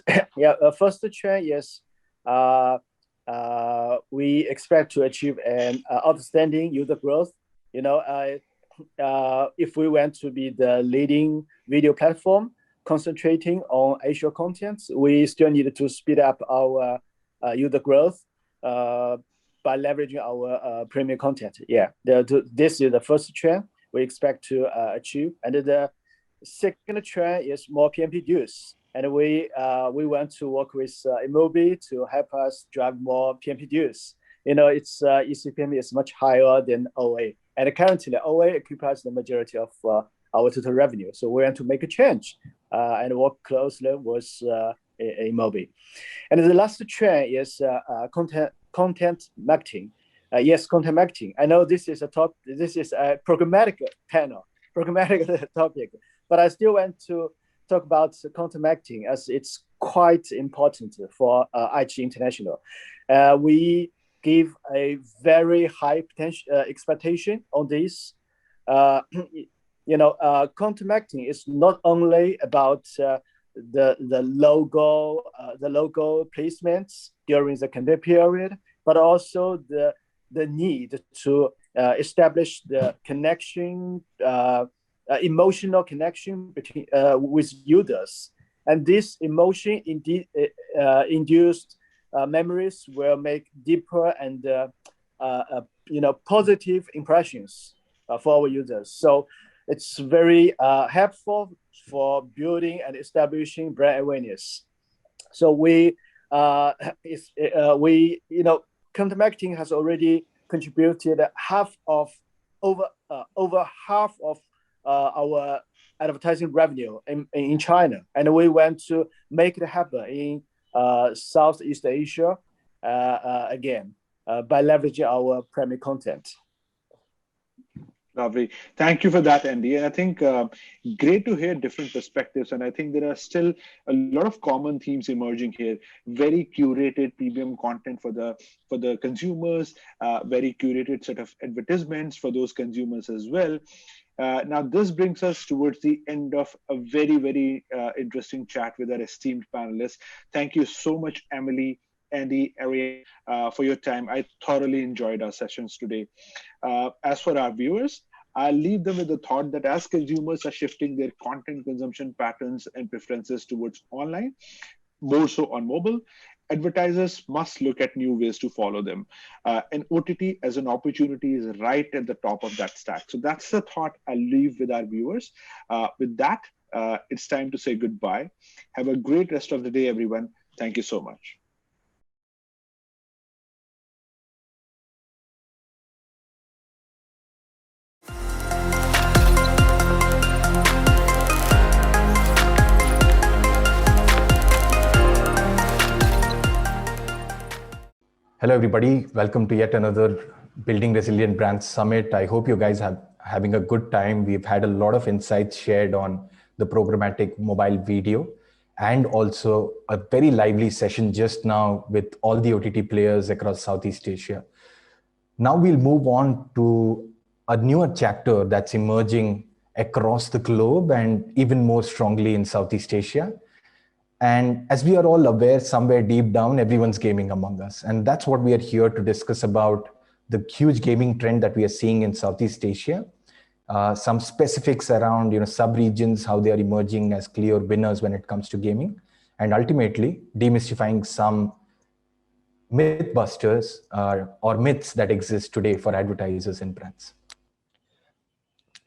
first trend is we expect to achieve an outstanding user growth. If we want to be the leading video platform concentrating on Asia content, we still need to speed up our user growth by leveraging our premium content. This is the first trend we expect to achieve. And the second trend is more PMP dues. And we want to work with Imobi to help us drive more PMP dues. Its eCPM is much higher than OA. And currently, OA occupies the majority of our total revenue. So we want to make a change and work closely with Imobi. And the last trend is content marketing. Yes, content marketing. I know this is a programmatic panel, programmatic topic, but I still want to talk about content marketing as it's quite important for iQIYI International. We give a very high potential expectation on this. Content marketing is not only about the logo placements during the campaign period, but also the need to establish the connection, emotional connection between with users, and this emotion indeed induced memories will make deeper and positive impressions for our users. So it's very helpful for building and establishing brand awareness. So content marketing has already contributed over half of our advertising revenue in China, and we want to make it happen in Southeast Asia again by leveraging our premium content. Lovely. Thank you for that, Andy. And I think great to hear different perspectives. And I think there are still a lot of common themes emerging here. Very curated premium content for the consumers, very curated set of advertisements for those consumers as well. Now, this brings us towards the end of a very, very interesting chat with our esteemed panelists. Thank you so much, Emily, Andy, Ariane, for your time. I thoroughly enjoyed our sessions today. As for our viewers, I'll leave them with the thought that as consumers are shifting their content consumption patterns and preferences towards online, more so on mobile, advertisers must look at new ways to follow them. And OTT as an opportunity is right at the top of that stack. So that's the thought I'll leave with our viewers. With that, it's time to say goodbye. Have a great rest of the day, everyone. Thank you so much. Hello, everybody. Welcome to yet another Building Resilient Brands Summit. I hope you guys are having a good time. We've had a lot of insights shared on the programmatic mobile video and also a very lively session just now with all the OTT players across Southeast Asia. Now we'll move on to a newer chapter that's emerging across the globe and even more strongly in Southeast Asia. And as we are all aware, somewhere deep down, everyone's gaming among us. And that's what we are here to discuss about, the huge gaming trend that we are seeing in Southeast Asia. Some specifics around sub-regions, how they are emerging as clear winners when it comes to gaming. And ultimately, demystifying some mythbusters or myths that exist today for advertisers and brands.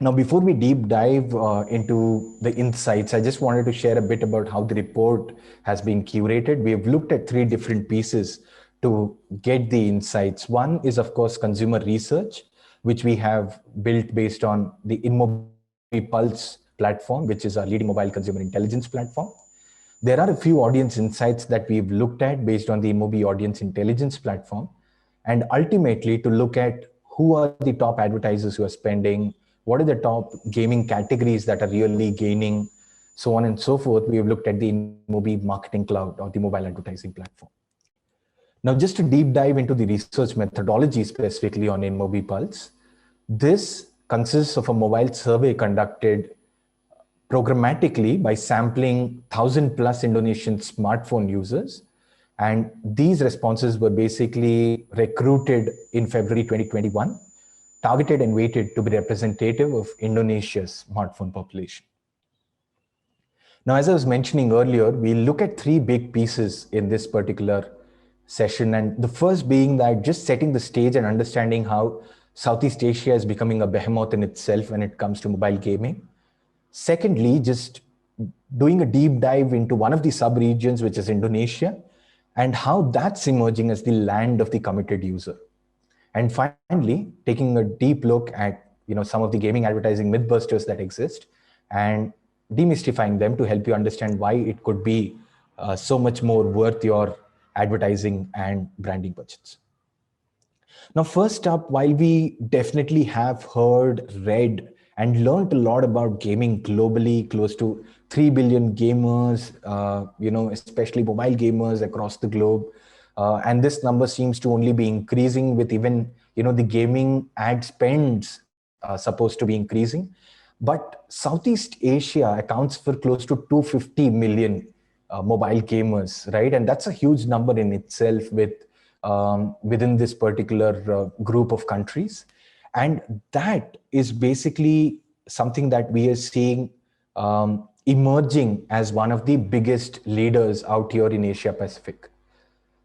Now, before we deep dive into the insights, I just wanted to share a bit about how the report has been curated. We have looked at 3 different pieces to get the insights. One is, of course, consumer research, which we have built based on the InMobi Pulse platform, which is our leading mobile consumer intelligence platform. There are a few audience insights that we've looked at based on the InMobi audience intelligence platform, and ultimately to look at who are the top advertisers who are spending, what are the top gaming categories that are really gaining, so on and so forth. We have looked at the InMobi Marketing Cloud or the mobile advertising platform. Now, just to deep dive into the research methodology specifically on InMobi Pulse, this consists of a mobile survey conducted programmatically by sampling 1,000 plus Indonesian smartphone users. And these responses were basically recruited in February 2021, targeted and weighted to be representative of Indonesia's smartphone population. Now, as I was mentioning earlier, we look at three big pieces in this particular session. And the first being that just setting the stage and understanding how Southeast Asia is becoming a behemoth in itself when it comes to mobile gaming. Secondly, just doing a deep dive into one of the sub-regions, which is Indonesia, and how that's emerging as the land of the committed user. And finally, taking a deep look at some of the gaming advertising mythbusters that exist and demystifying them to help you understand why it could be so much more worth your advertising and branding budgets. Now, first up, while we definitely have heard, read, and learned a lot about gaming globally, close to 3 billion gamers, especially mobile gamers across the globe. And this number seems to only be increasing with even, the gaming ad spends supposed to be increasing. But Southeast Asia accounts for close to 250 million mobile gamers, right? And that's a huge number in itself within this particular group of countries. And that is basically something that we are seeing emerging as one of the biggest leaders out here in Asia Pacific.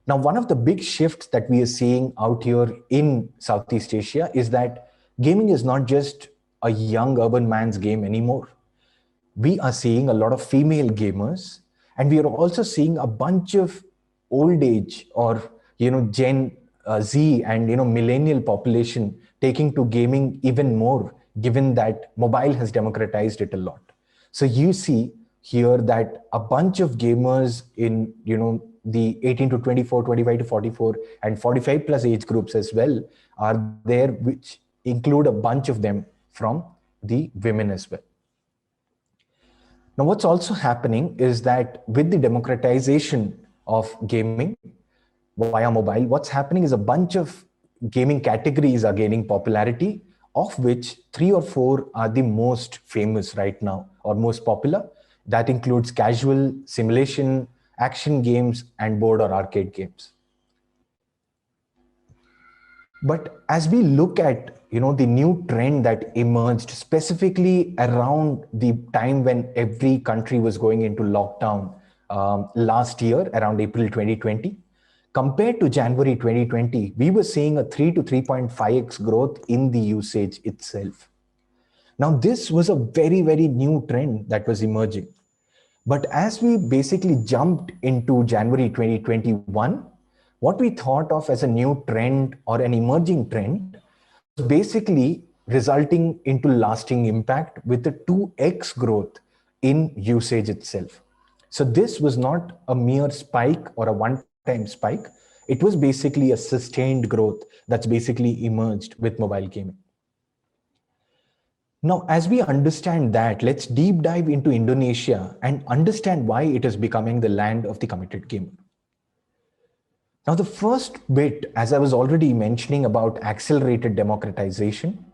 Now, one of the big shifts that we are seeing out here in Southeast Asia is that gaming is not just a young urban man's game anymore. We are seeing a lot of female gamers, and we are also seeing a bunch of old age or Gen Z and millennial population taking to gaming even more, given that mobile has democratized it a lot. So you see here that a bunch of gamers in the 18 to 24, 25 to 44, and 45 plus age groups as well are there, which include a bunch of them from the women as well. Now, what's also happening is that with the democratization of gaming via mobile, what's happening is a bunch of gaming categories are gaining popularity, of which 3 or 4 are the most famous right now or most popular. That includes casual, simulation, action games, and board or arcade games. But as we look at the new trend that emerged specifically around the time when every country was going into lockdown last year, around April 2020, compared to January 2020, we were seeing a 3 to 3.5x growth in the usage itself. Now, this was a very, very new trend that was emerging. But as we basically jumped into January 2021, what we thought of as a new trend or an emerging trend was basically resulting into lasting impact with a 2x growth in usage itself. So this was not a mere spike or a one-time spike. It was basically a sustained growth that's basically emerged with mobile gaming. Now, as we understand that, let's deep dive into Indonesia and understand why it is becoming the land of the committed gamer. Now, the first bit, as I was already mentioning about accelerated democratization,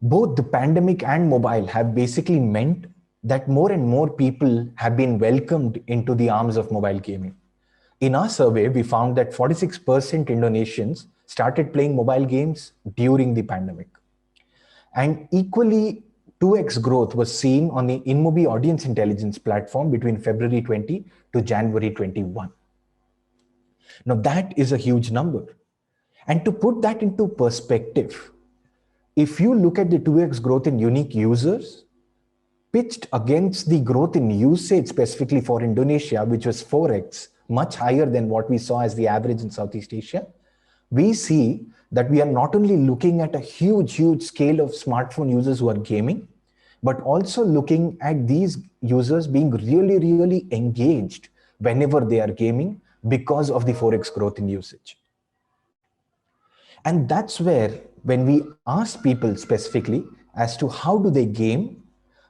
both the pandemic and mobile have basically meant that more and more people have been welcomed into the arms of mobile gaming. In our survey, we found that 46% Indonesians started playing mobile games during the pandemic. And equally, 2x growth was seen on the InMobi audience intelligence platform between February 20 to January 21. Now, that is a huge number. And to put that into perspective, if you look at the 2x growth in unique users, pitched against the growth in usage specifically for Indonesia, which was 4x much higher than what we saw as the average in Southeast Asia, we see that we are not only looking at a huge scale of smartphone users who are gaming, but also looking at these users being really engaged whenever they are gaming because of the 4x growth in usage. And that's where, when we asked people specifically as to how do they game,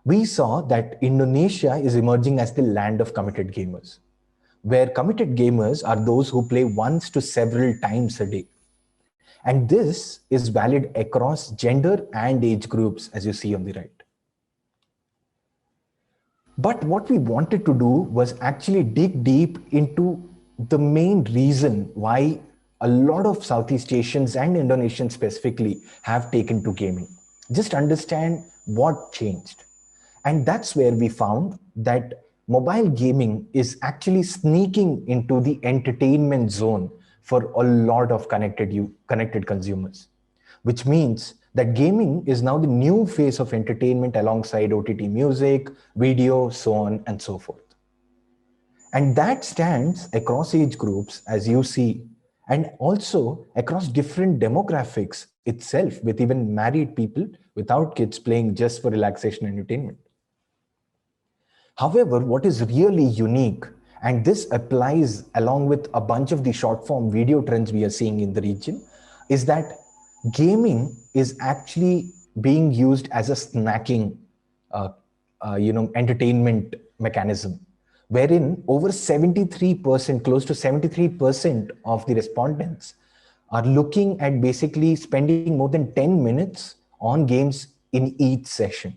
we saw that Indonesia is emerging as the land of committed gamers, where committed gamers are those who play once to several times a day. And this is valid across gender and age groups, as you see on the right. But what we wanted to do was actually dig deep into the main reason why a lot of Southeast Asians and Indonesians specifically have taken to gaming. Just understand what changed. And that's where we found that mobile gaming is actually sneaking into the entertainment zone for a lot of connected consumers, which means that gaming is now the new face of entertainment alongside OTT music, video, so on and so forth. And that stands across age groups, as you see, and also across different demographics itself, with even married people without kids playing just for relaxation and entertainment. However, what is really unique, and this applies along with a bunch of the short form video trends we are seeing in the region, is that gaming is actually being used as a snacking entertainment mechanism, wherein over 73%, close to 73% of the respondents are looking at basically spending more than 10 minutes on games in each session.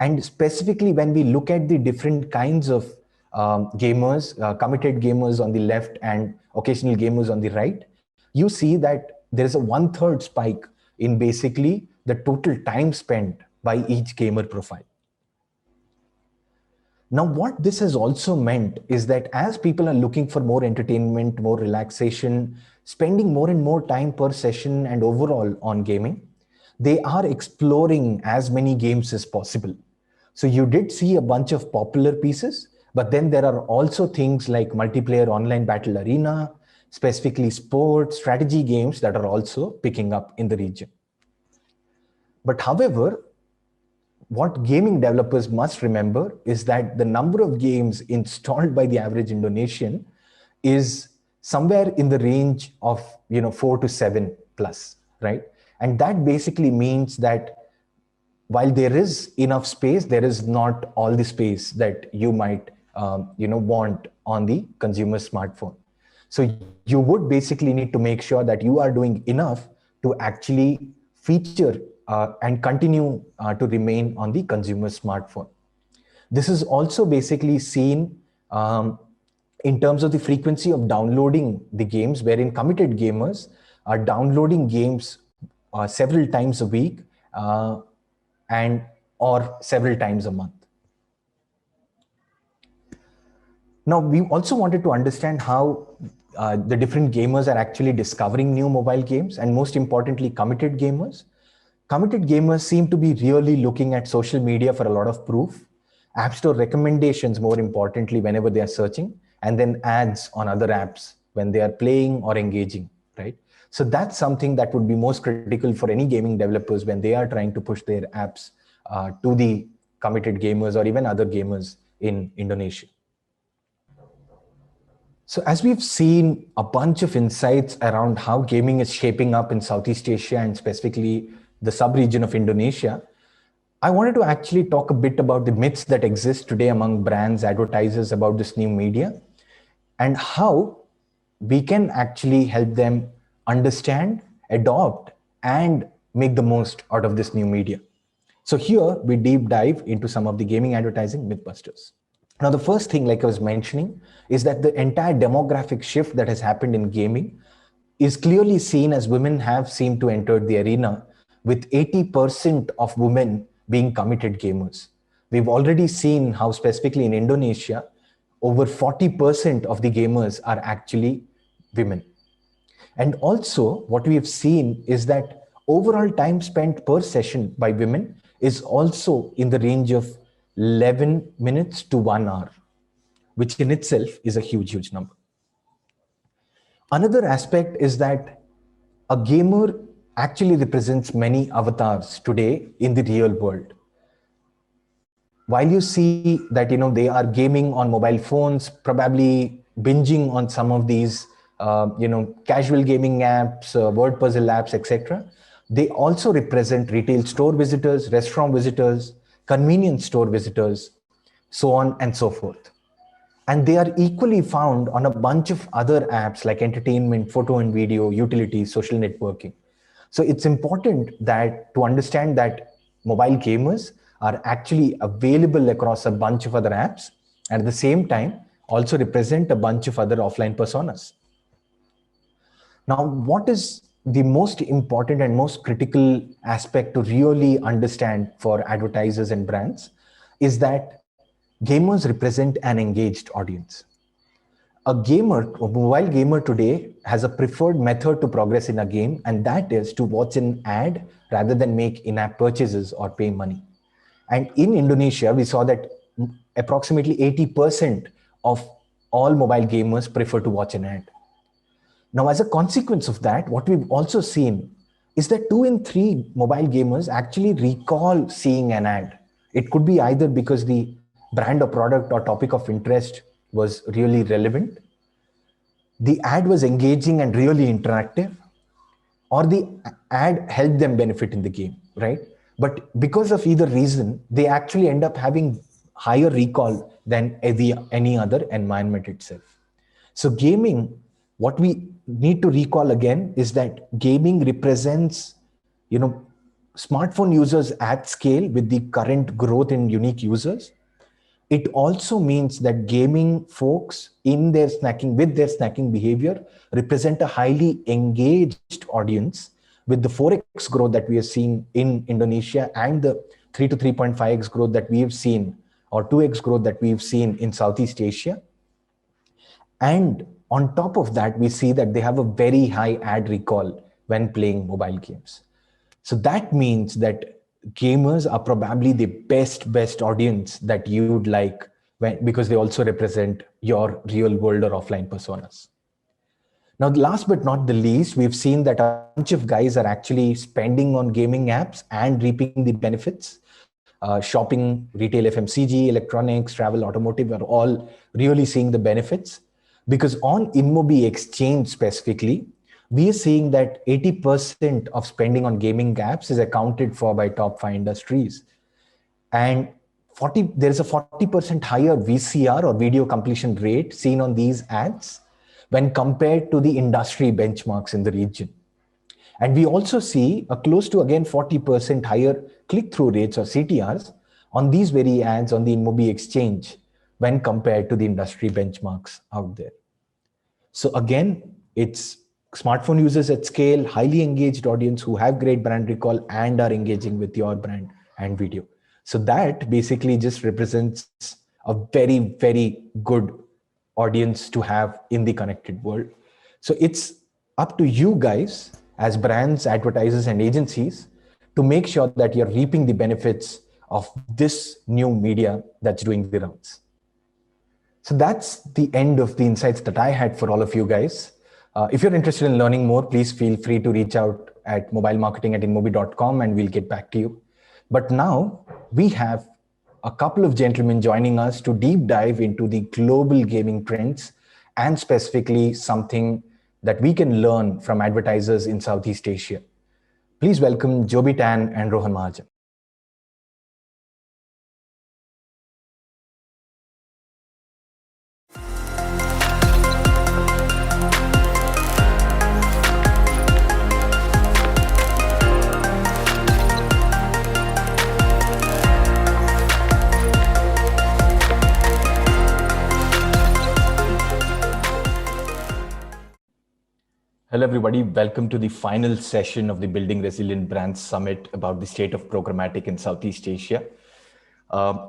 And specifically, when we look at the different kinds of gamers, committed gamers on the left and occasional gamers on the right, you see that there is a 1/3 spike in basically the total time spent by each gamer profile. Now, what this has also meant is that as people are looking for more entertainment, more relaxation, spending more and more time per session and overall on gaming, they are exploring as many games as possible. So you did see a bunch of popular pieces, but then there are also things like multiplayer online battle arena, specifically sports, strategy games that are also picking up in the region. But however, what gaming developers must remember is that the number of games installed by the average Indonesian is somewhere in the range of 4 to 7 plus, right? And that basically means that while there is enough space, there is not all the space that you might want on the consumer smartphone. So you would basically need to make sure that you are doing enough to actually feature and continue to remain on the consumer smartphone. This is also basically seen in terms of the frequency of downloading the games, wherein committed gamers are downloading games several times a week or several times a month. Now, we also wanted to understand how the different gamers are actually discovering new mobile games, and most importantly, committed gamers. Committed gamers seem to be really looking at social media for a lot of proof, App Store recommendations, more importantly, whenever they are searching, and then ads on other apps when they are playing or engaging, right? So that's something that would be most critical for any gaming developers when they are trying to push their apps to the committed gamers or even other gamers in Indonesia. So as we've seen a bunch of insights around how gaming is shaping up in Southeast Asia and specifically the sub-region of Indonesia, I wanted to actually talk a bit about the myths that exist today among brands, advertisers about this new media, and how we can actually help them understand, adopt, and make the most out of this new media. So here we deep dive into some of the gaming advertising mythbusters. Now, the first thing, like I was mentioning, is that the entire demographic shift that has happened in gaming is clearly seen as women have seemed to enter the arena, with 80% of women being committed gamers. We've already seen how specifically in Indonesia, over 40% of the gamers are actually women. And also what we have seen is that overall time spent per session by women is also in the range of 11 minutes to 1 hour, which in itself is a huge, huge number. Another aspect is that a gamer actually represents many avatars today in the real world. While you see that they are gaming on mobile phones, probably binging on some of these casual gaming apps, word puzzle apps, etc., they also represent retail store visitors, restaurant visitors, convenience store visitors, so on and so forth. And they are equally found on a bunch of other apps like entertainment, photo and video, utilities, social networking. So it's important that to understand that mobile gamers are actually available across a bunch of other apps, and at the same time also represent a bunch of other offline personas. Now, what is the most important and most critical aspect to really understand for advertisers and brands is that gamers represent an engaged audience. A mobile gamer today has a preferred method to progress in a game, and that is to watch an ad rather than make in-app purchases or pay money. And in Indonesia, we saw that approximately 80% of all mobile gamers prefer to watch an ad. Now, as a consequence of that, what we've also seen is that 2 in 3 mobile gamers actually recall seeing an ad. It could be either because the brand or product or topic of interest was really relevant, the ad was engaging and really interactive, or the ad helped them benefit in the game, right? But because of either reason, they actually end up having higher recall than any other environment itself. So gaming, what we need to recall again is that gaming represents, smartphone users at scale with the current growth in unique users. It also means that gaming folks with their snacking behavior represent a highly engaged audience with the 4x growth that we are seeing in Indonesia and the 3 to 3.5x growth that we have seen, or 2x growth that we've seen in Southeast Asia. And on top of that, we see that they have a very high ad recall when playing mobile games. So that means that gamers are probably the best audience that you'd like because they also represent your real world or offline personas. Now, last but not the least, we've seen that a bunch of guys are actually spending on gaming apps and reaping the benefits. Shopping, retail, FMCG, electronics, travel, automotive are all really seeing the benefits, because on InMobi Exchange specifically, we are seeing that 80% of spending on gaming apps is accounted for by top 5 industries. And there's a 40% higher VCR or video completion rate seen on these ads when compared to the industry benchmarks in the region. And we also see a close to, again, 40% higher click-through rates or CTRs on these very ads on the InMobi Exchange when compared to the industry benchmarks out there. So again, it's smartphone users at scale, highly engaged audience who have great brand recall and are engaging with your brand and video. So that basically just represents a very, very good audience to have in the connected world. So it's up to you guys as brands, advertisers, and agencies to make sure that you're reaping the benefits of this new media that's doing the rounds. So that's the end of the insights that I had for all of you guys. If you're interested in learning more, please feel free to reach out at mobilemarketing@inmobi.com and we'll get back to you. But now we have a couple of gentlemen joining us to deep dive into the global gaming trends and specifically something that we can learn from advertisers in Southeast Asia. Please welcome Joby Tan and Rohan Mahajan. Hello, everybody. Welcome to the final session of the Building Resilient Brands Summit about the state of programmatic in Southeast Asia.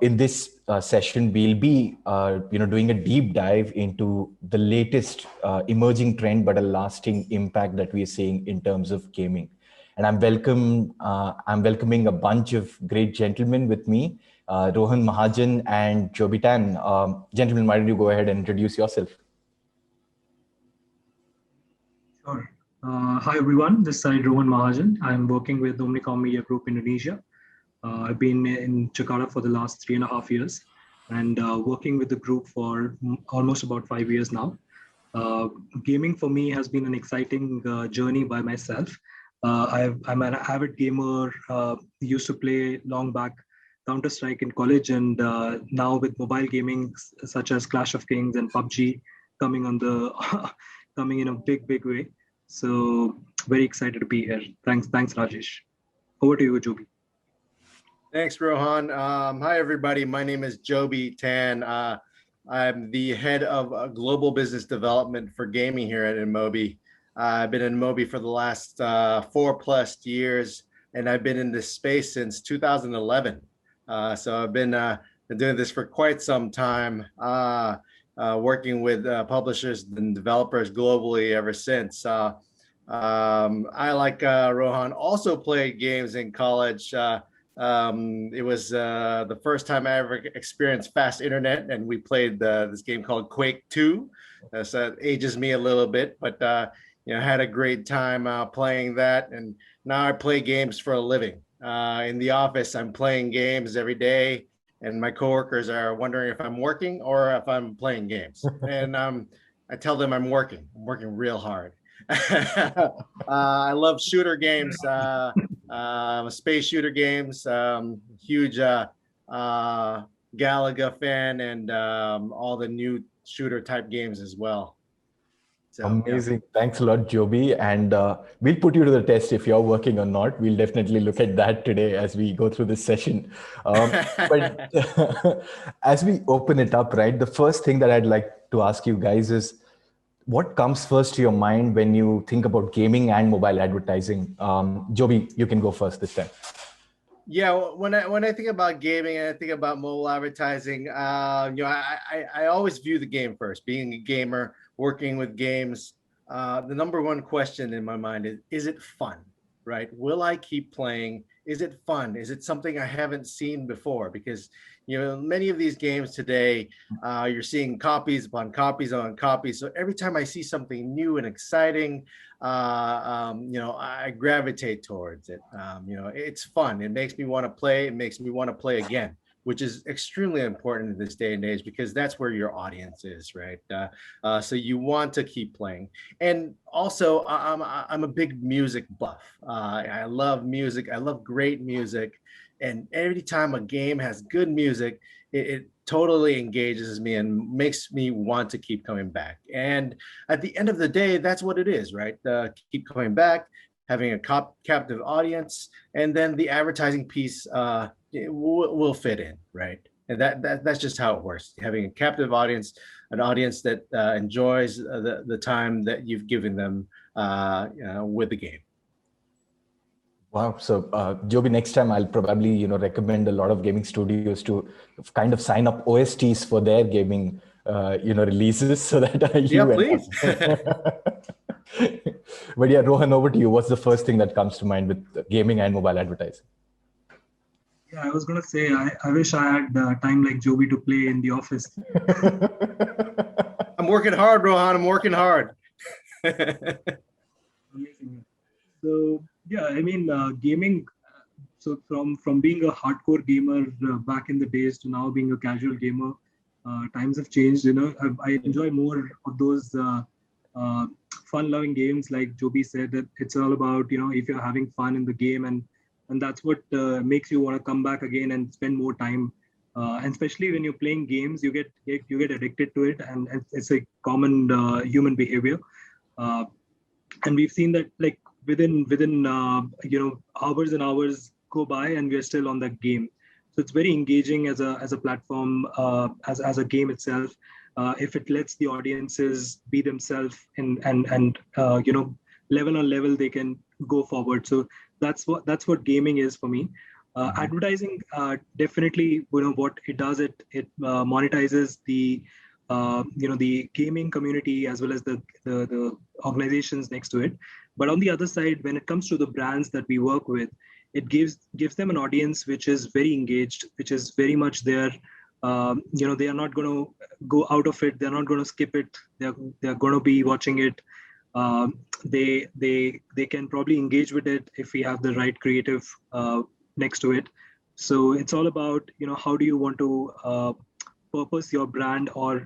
In this session, we'll be doing a deep dive into the latest emerging trend, but a lasting impact that we are seeing in terms of gaming. and I'm welcoming a bunch of great gentlemen with me, Rohan Mahajan and Joby Tan. Gentlemen, why don't you go ahead and introduce yourself? Sure. Hi everyone, this is Rohan Mahajan. I'm working with Omnicom Media Group Indonesia. I've been in Jakarta for the last 3.5 years and working with the group for almost about 5 years now. Gaming for me has been an exciting journey by myself. I'm an avid gamer, used to play long back Counter-Strike in college, and now with mobile gaming such as Clash of Kings and PUBG coming on the coming in a big way. So very excited to be here. Thanks Rajesh. Over to you, Joby. Thanks, Rohan. Hi, everybody. My name is Joby Tan. I'm the head of global business development for gaming here at Inmobi. I've been in Inmobi for the last 4+ years, and I've been in this space since 2011. So I've been doing this for quite some time, working with publishers and developers globally ever since. I, like Rohan, also played games in college. It was the first time I ever experienced fast internet, and we played this game called Quake 2. So it ages me a little bit, but had a great time playing that. And now I play games for a living. In the office, I'm playing games every day, and my coworkers are wondering if I'm working or if I'm playing games. And I tell them I'm working real hard. I love shooter games. Space shooter games, huge Galaga fan, and all the new shooter type games as well. So, amazing. Yeah. Thanks a lot, Joby. And we'll put you to the test if you're working or not. We'll definitely look at that today as we go through this session. But as we open it up, right, the first thing that I'd like to ask you guys is, what comes first to your mind when you think about gaming and mobile advertising? Joby, you can go first this time. Yeah, when I think about gaming and I think about mobile advertising, I always view the game first. Being a gamer, working with games, the number one question in my mind is it fun, right? Will I keep playing? Is it fun? Is it something I haven't seen before? Because many of these games today, you're seeing copies upon copies on copies. So every time I see something new and exciting, I gravitate towards it. It's fun. It makes me want to play. It makes me want to play again, which is extremely important in this day and age because that's where your audience is, right? So you want to keep playing. And also, I'm a big music buff. I love music. I love great music. And every time a game has good music, it totally engages me and makes me want to keep coming back. And at the end of the day, that's what it is, right? Keep coming back, having a captive audience, and then the advertising piece will fit in, right? And that's just how it works. Having a captive audience, an audience that enjoys the time that you've given them with the game. Wow. So Joby, next time I'll probably, recommend a lot of gaming studios to kind of sign up OSTs for their gaming, releases so that please. But yeah, Rohan, over to you. What's the first thing that comes to mind with gaming and mobile advertising? Yeah, I was going to say, I wish I had time like Joby to play in the office. I'm working hard, Rohan. I'm working hard. Amazing. So, yeah, I mean, gaming, so from being a hardcore gamer back in the days to now being a casual gamer, times have changed. I enjoy more of those fun-loving games, like Joby said, that it's all about, if you're having fun in the game, and that's what makes you want to come back again and spend more time. And especially when you're playing games, you get addicted to it, and it's a common human behavior. And we've seen that, like, within hours and hours go by and we're still on that game. So it's very engaging as a platform, as a game itself. If it lets the audiences be themselves and level on level, they can go forward. So that's what gaming is for me. Advertising, definitely, what it does, it monetizes the the gaming community as well as the organizations next to it. But on the other side, when it comes to the brands that we work with, it gives them an audience which is very engaged, which is very much there. They are not going to go out of it. They're not going to skip it. They're going to be watching it. They can probably engage with it if we have the right creative next to it. So it's all about, how do you want to purpose your brand or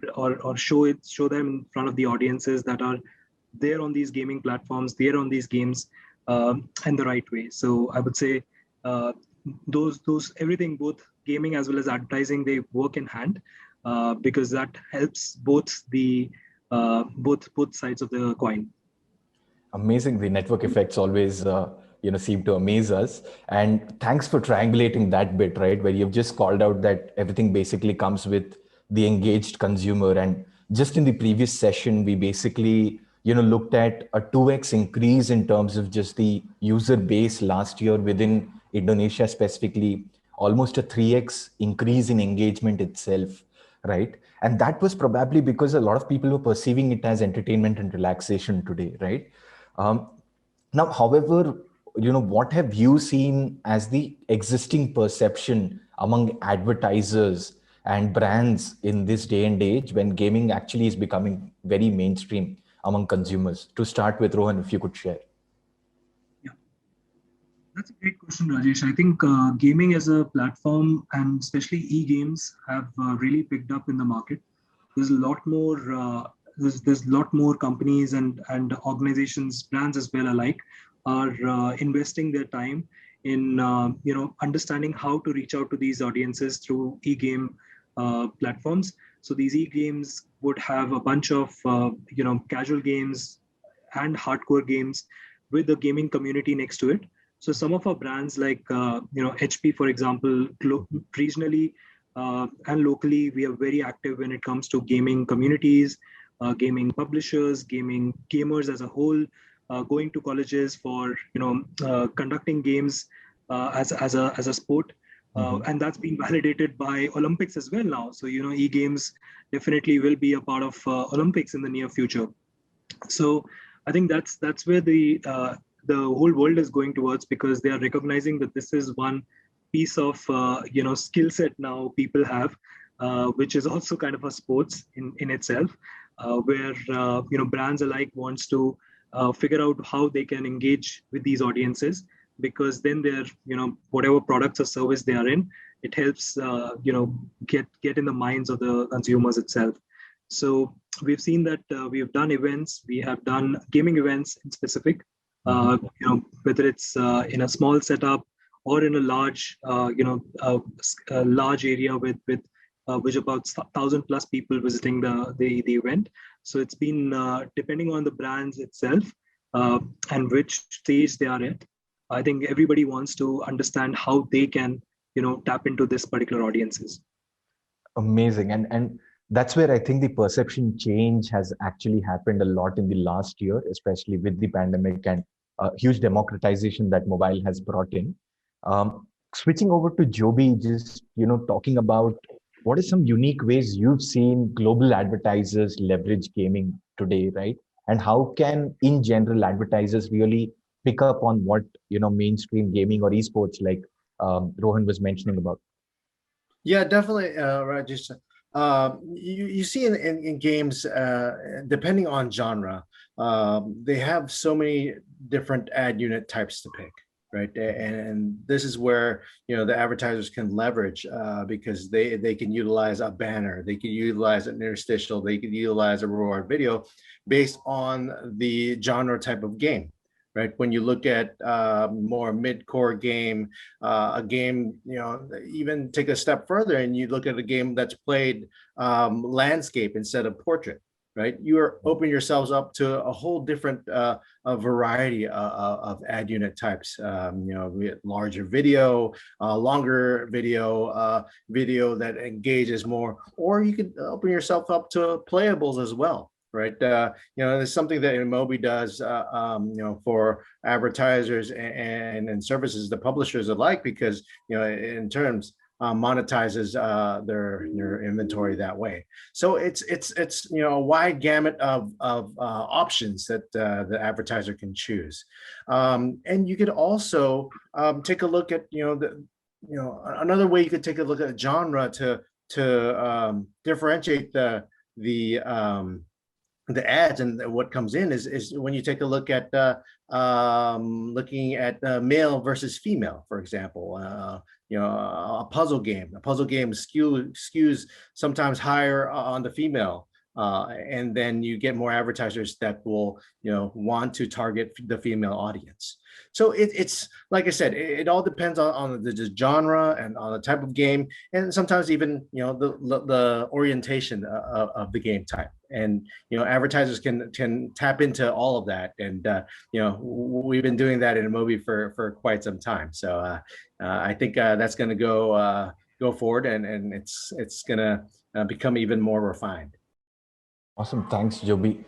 show them in front of the audiences that are there on these gaming platforms, there on these games, and the right way. So I would say those everything, both gaming as well as advertising, they work in hand because that helps both the both sides of the coin. Amazing. The network effects always seem to amaze us. And thanks for triangulating that bit, right, where you've just called out that everything basically comes with the engaged consumer. And just in the previous session, we basically looked at a 2x increase in terms of just the user base last year within Indonesia specifically, almost a 3x increase in engagement itself, right? And that was probably because a lot of people were perceiving it as entertainment and relaxation today, right? Now, however, what have you seen as the existing perception among advertisers and brands in this day and age when gaming actually is becoming very mainstream among consumers? To start with, Rohan, if you could share. Yeah, that's a great question, Rajesh. I think gaming as a platform and especially e-games have really picked up in the market. There's a lot more there's a lot more companies and organizations, brands as well alike, are investing their time in understanding how to reach out to these audiences through e-game platforms. So these e-games would have a bunch of casual games and hardcore games with the gaming community next to it. So some of our brands like HP, for example, regionally and locally, we are very active when it comes to gaming communities, gaming publishers, gaming gamers as a whole, going to colleges for conducting games as a sport. And that's been validated by Olympics as well now. So e-games definitely will be a part of Olympics in the near future. So I think that's where the whole world is going towards, because they are recognizing that this is one piece of skill set now people have, which is also kind of a sports in itself, where brands alike wants to figure out how they can engage with these audiences, because then they're whatever products or service they are in, it helps get in the minds of the consumers itself. So we've seen that we've done events, we have done gaming events in specific, whether it's in a small setup or in a large large area with which about 1,000+ people visiting the event. So it's been depending on the brands itself and which stage they are at. I think everybody wants to understand how they can tap into this particular audiences. Amazing. And that's where I think the perception change has actually happened a lot in the last year, especially with the pandemic and huge democratization that mobile has brought in. Switching over to Joby, just talking about what are some unique ways you've seen global advertisers leverage gaming today, right? And how can, in general, advertisers really pick up on what mainstream gaming or esports like Rohan was mentioning about? Yeah, definitely, Rajesh. You see in games, depending on genre, they have so many different ad unit types to pick, right? And this is where the advertisers can leverage because they can utilize a banner, they can utilize an interstitial, they can utilize a reward video based on the genre type of game. Right. When you look at more mid-core game, a game, even take a step further and you look at a game that's played landscape instead of portrait, right? You are opening yourselves up to a whole different a variety of ad unit types. Larger video, longer video, video that engages more, or you could open yourself up to playables as well. Right. There's something that Moby does, for advertisers and services, the publishers alike, because, in terms monetizes their inventory that way. So it's a wide gamut of options that the advertiser can choose, and you could also take a look at another way you could take a look at genre to differentiate the ads and what comes in is when you take a look at looking at male versus female, for example. A puzzle game. A puzzle game skews sometimes higher on the female, and then you get more advertisers that will want to target the female audience. So it's like I said, it all depends on the genre and on the type of game, and sometimes even the orientation of the game type. And advertisers can tap into all of that, and we've been doing that in Amobi for quite some time. So I think that's going to go forward, and it's going to become even more refined. Awesome. Thanks, Joby.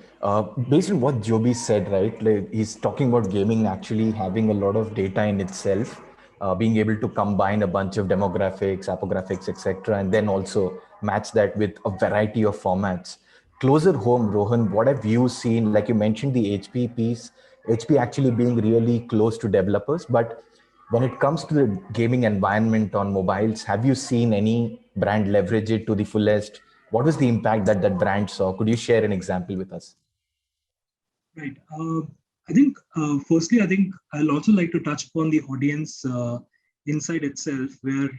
Based on what Joby said, right, like he's talking about gaming actually having a lot of data in itself, being able to combine a bunch of demographics, apographics, etc., and then also match that with a variety of formats. Closer home, Rohan, what have you seen? Like you mentioned the HP piece, HP actually being really close to developers, but when it comes to the gaming environment on mobiles, have you seen any brand leverage it to the fullest? What was the impact that brand saw? Could you share an example with us? Right. I think, firstly, I think I'll also like to touch upon the audience inside itself, where,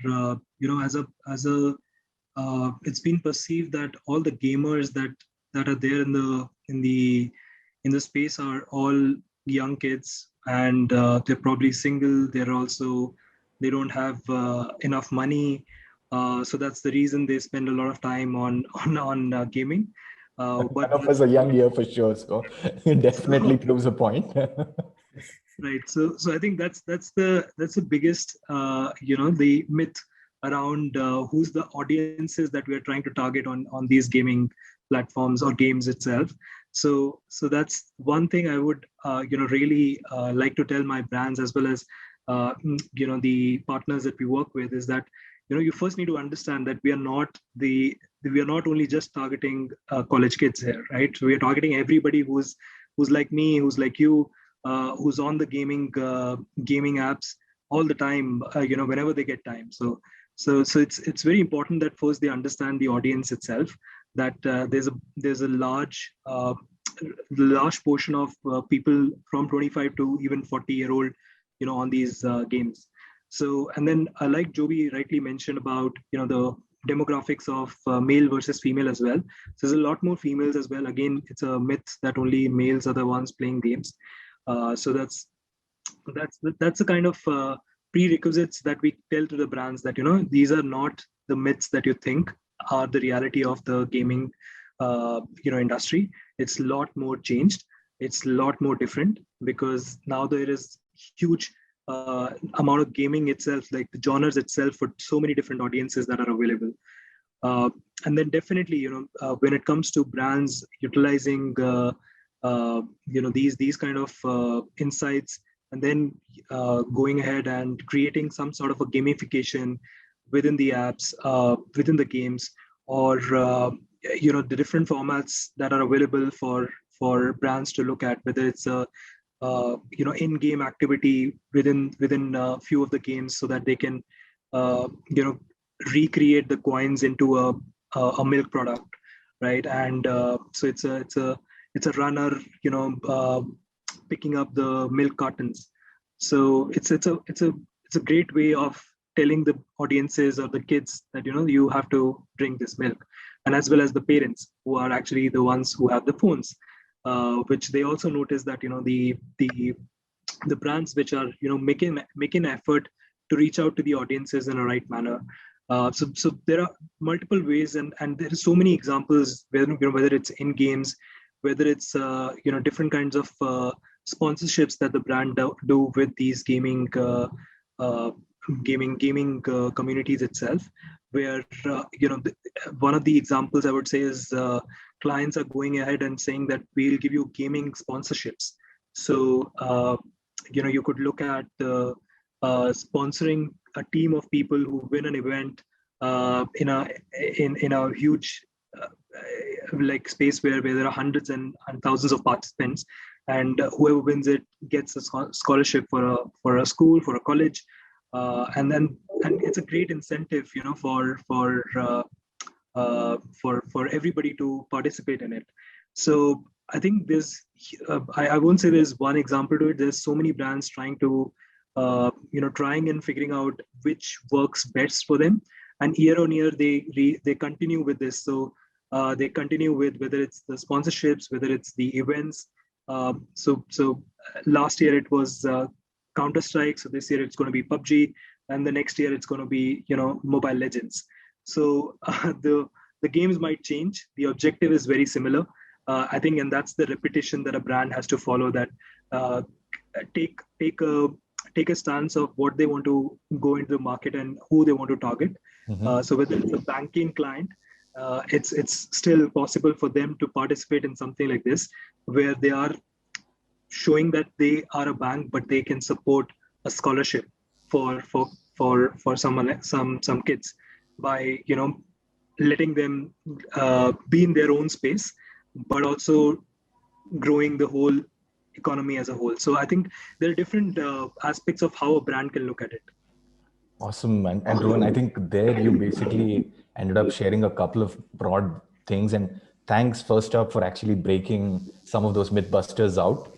it's been perceived that all the gamers that are there in the space are all young kids, and they're probably single. They don't have enough money. So that's the reason they spend a lot of time on gaming. But of us a young year for sure, so it definitely proves a point. Right. So I think that's the biggest the myth around who's the audiences that we are trying to target on these gaming platforms or games itself. So that's one thing I would really like to tell my brands as well as the partners that we work with, is that you first need to understand that we are not only just targeting college kids here, right? So we are targeting everybody who's like me, who's like you, who's on the gaming apps all the time, whenever they get time. So it's very important that first they understand the audience itself, that there's a large portion of people from 25 to even 40-year-old on these games. So, and then like Joby rightly mentioned about the demographics of male versus female as well. So there's a lot more females as well. Again, it's a myth that only males are the ones playing games. So that's the kind of prerequisites that we tell to the brands, that these are not the myths that you think are the reality of the gaming industry. It's a lot more changed. It's a lot more different, because now there is huge amount of gaming itself, like the genres itself, for so many different audiences that are available. And then definitely, when it comes to brands utilizing these kind of insights, and then going ahead and creating some sort of a gamification within the apps, within the games, or the different formats that are available for brands to look at, whether it's a in-game activity within a few of the games, so that they can recreate the coins into a milk product, right? And so it's a runner picking up the milk cartons. So it's a great way of telling the audiences or the kids that you have to drink this milk, and as well as the parents, who are actually the ones who have the phones. Which they also notice that the brands which are making an effort to reach out to the audiences in a right manner. So there are multiple ways, and there are so many examples, whether it's in games, whether it's different kinds of sponsorships that the brand do with these gaming communities itself, where one of the examples I would say is clients are going ahead and saying that we'll give you gaming sponsorships. So you could look at sponsoring a team of people who win an event in a huge like space where there are hundreds and thousands of participants, and whoever wins it gets a scholarship for a school, for a college, and it's a great incentive, for everybody to participate in it. So I think I won't say there's one example to it. There's so many brands trying to trying and figuring out which works best for them, and year on year they continue with this. So they continue with whether it's the sponsorships, whether it's the events. So last year it was Counter-Strike. So this year it's going to be PUBG, and the next year it's going to be Mobile Legends. So the games might change. The objective is very similar, I think, and that's the repetition that a brand has to follow. That take a stance of what they want to go into the market and who they want to target. So whether it's a banking client, it's still possible for them to participate in something like this, where they are showing that they are a bank, but they can support a scholarship for someone, some kids, by letting them be in their own space, but also growing the whole economy as a whole. So I think there are different aspects of how a brand can look at it. Awesome. And Rohan, I think there you basically ended up sharing a couple of broad things. And thanks first up for actually breaking some of those mythbusters out.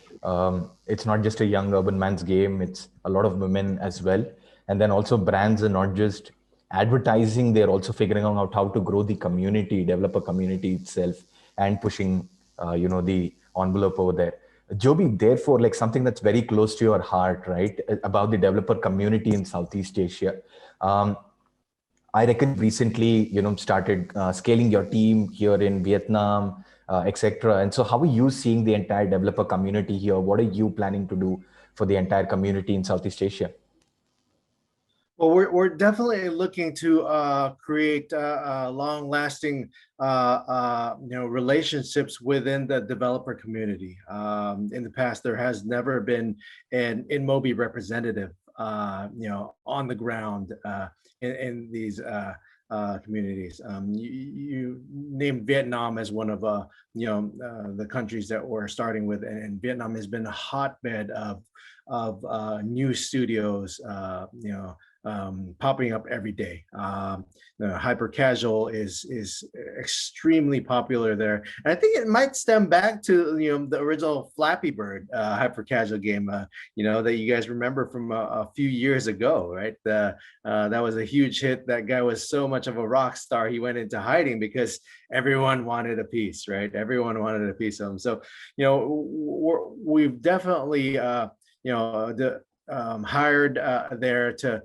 It's not just a young urban man's game. It's a lot of women as well. And then also brands are not just advertising, they're also figuring out how to grow the community, developer community itself, and pushing, the envelope over there. Joby, therefore, like something that's very close to your heart, right, about the developer community in Southeast Asia. I reckon recently, started scaling your team here in Vietnam, etc. And so how are you seeing the entire developer community here? What are you planning to do for the entire community in Southeast Asia? Well, we're definitely looking to create long-lasting, relationships within the developer community. In the past, there has never been an InMobi representative, on the ground in these communities. You named Vietnam as one of the countries that we're starting with, and Vietnam has been a hotbed of new studios, popping up every day. Hyper casual is extremely popular there, and I think it might stem back to the original Flappy Bird hyper casual game, that you guys remember from a few years ago, right? That was a huge hit. That guy was so much of a rock star, he went into hiding because everyone wanted a piece, right? Everyone wanted a piece of him. So we've definitely hired there to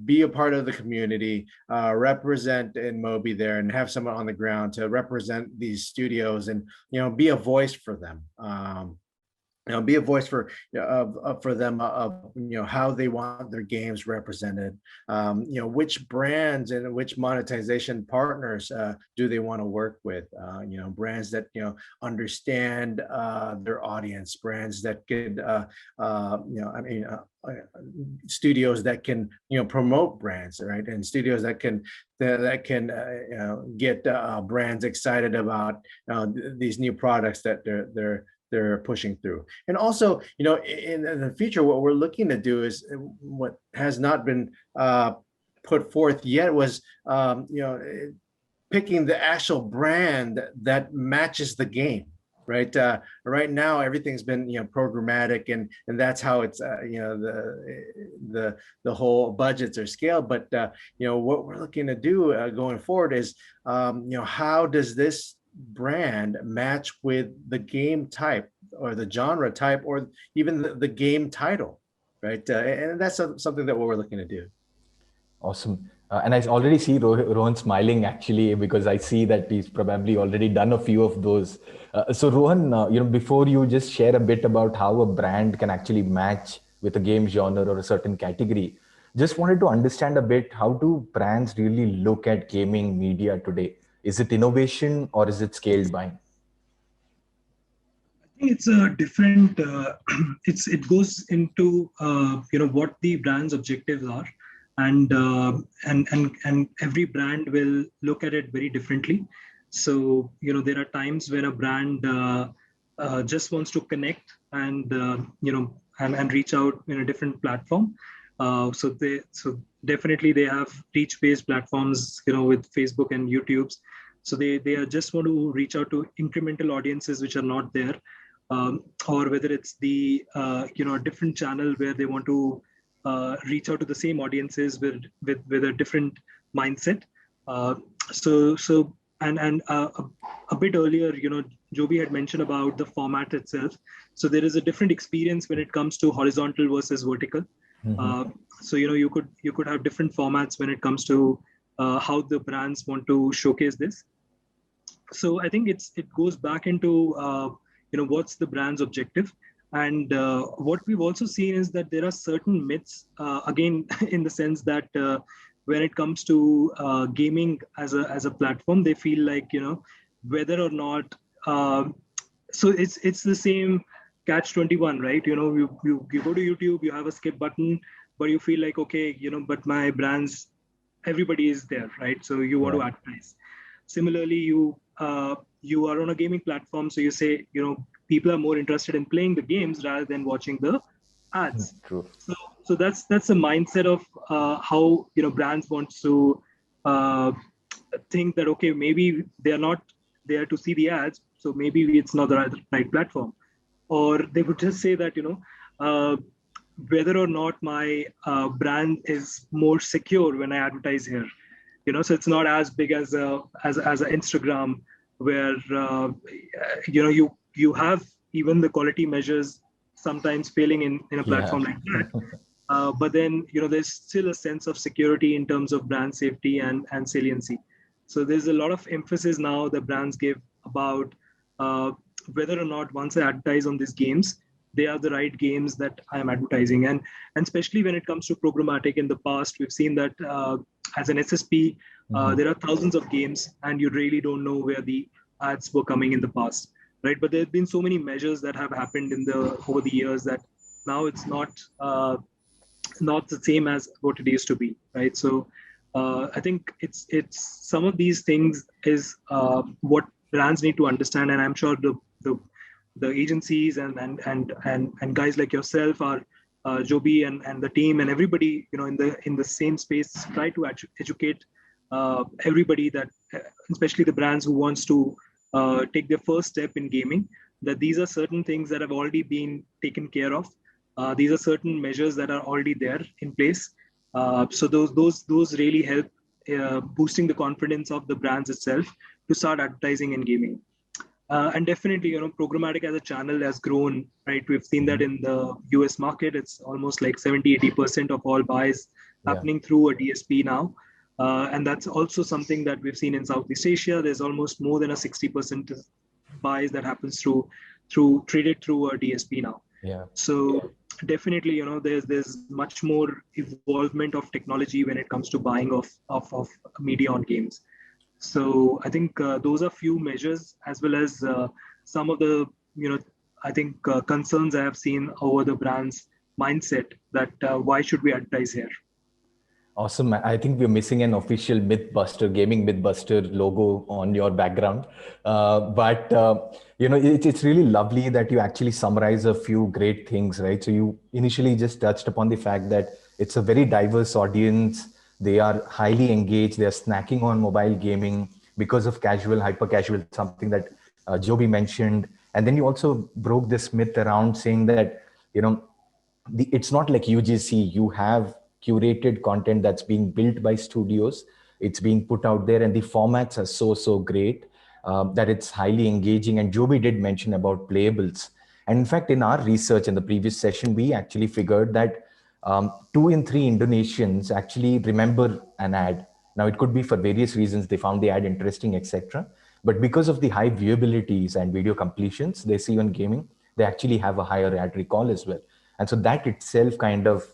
be a part of the community, represent InMobi there, and have someone on the ground to represent these studios and be a voice for them. Be a voice for them of how they want their games represented, which brands and which monetization partners do they want to work with, brands that understand their audience, brands that could studios that can promote brands, right, and studios that can get brands excited about these new products that they're pushing through. And also, in the future, what we're looking to do is what has not been put forth yet was, picking the actual brand that matches the game, right? Right now, everything's been, programmatic, and that's how it's, the whole budgets are scaled. But, what we're looking to do going forward is, how does this brand match with the game type or the genre type or even the game title, right? And that's something that we're looking to do. Awesome. And I already see Rohan smiling, actually, because I see that he's probably already done a few of those. So Rohan, before you just share a bit about how a brand can actually match with a game genre or a certain category, just wanted to understand a bit, how do brands really look at gaming media today? Is it innovation or is it scaled buying? I think it's a different. It goes into what the brand's objectives are, and every brand will look at it very differently. So there are times when a brand just wants to connect and and reach out in a different platform. So definitely they have reach-based platforms, with Facebook and YouTube's. So they are just want to reach out to incremental audiences which are not there, or whether it's the different channel where they want to reach out to the same audiences with a different mindset. So a bit earlier, Joby had mentioned about the format itself. So there is a different experience when it comes to horizontal versus vertical. So you could have different formats when it comes to how the brands want to showcase this. So I think it goes back into what's the brand's objective. And what we've also seen is that there are certain myths, again, in the sense that when it comes to gaming as a platform, they feel like whether or not. So it's the same catch-21, right? You go to YouTube, you have a skip button, but you feel like, okay, but my brands, everybody is there, right? So you want to advertise. Similarly, you are on a gaming platform, so you say, people are more interested in playing the games rather than watching the ads. True. So that's a mindset of how brands want to think that, okay, maybe they are not there to see the ads, so maybe it's not the right platform. Or they would just say that whether or not my brand is more secure when I advertise here. So it's not as big as a Instagram, where you have even the quality measures sometimes failing in a platform like that. But then there's still a sense of security in terms of brand safety and saliency. So there's a lot of emphasis now that brands give about whether or not once I advertise on these games, they are the right games that I am advertising. And especially when it comes to programmatic, in the past, we've seen that as an SSP, there are thousands of games and you really don't know where the ads were coming in the past, right? But there have been so many measures that have happened over the years that now it's not the same as what it used to be, right? So I think it's some of these things is what brands need to understand, and I'm sure the agencies and guys like yourself are Joby and the team and everybody in the same space try to educate everybody, that especially the brands who wants to take their first step in gaming, that these are certain things that have already been taken care of. These are certain measures that are already there in place. So those really help boosting the confidence of the brands itself to start advertising in gaming. And definitely, programmatic as a channel has grown, right? We've seen that in the US market, it's almost like 70-80% of all buys happening through a DSP now. And that's also something that we've seen in Southeast Asia. There's almost more than a 60% buys that happens traded through a DSP now. So definitely, there's much more evolvement of technology when it comes to buying of media on games. So I think those are few measures, as well as some of the I think concerns I have seen over the brand's mindset that why should we advertise here? Awesome. I think we're missing an official Mythbuster, gaming Mythbuster logo on your background. But it's really lovely that you actually summarize a few great things, right? So you initially just touched upon the fact that it's a very diverse audience. They are highly engaged. They are snacking on mobile gaming because of casual, hyper casual, something that Joby mentioned. And then you also broke this myth around saying that, it's not like UGC. You have curated content that's being built by studios. It's being put out there, and the formats are so great that it's highly engaging. And Joby did mention about playables. And in fact, in our research in the previous session, we actually figured that 2 in 3 Indonesians actually remember an ad. Now, it could be for various reasons. They found the ad interesting, etc. But because of the high viewabilities and video completions they see on gaming, they actually have a higher ad recall as well. And so that itself kind of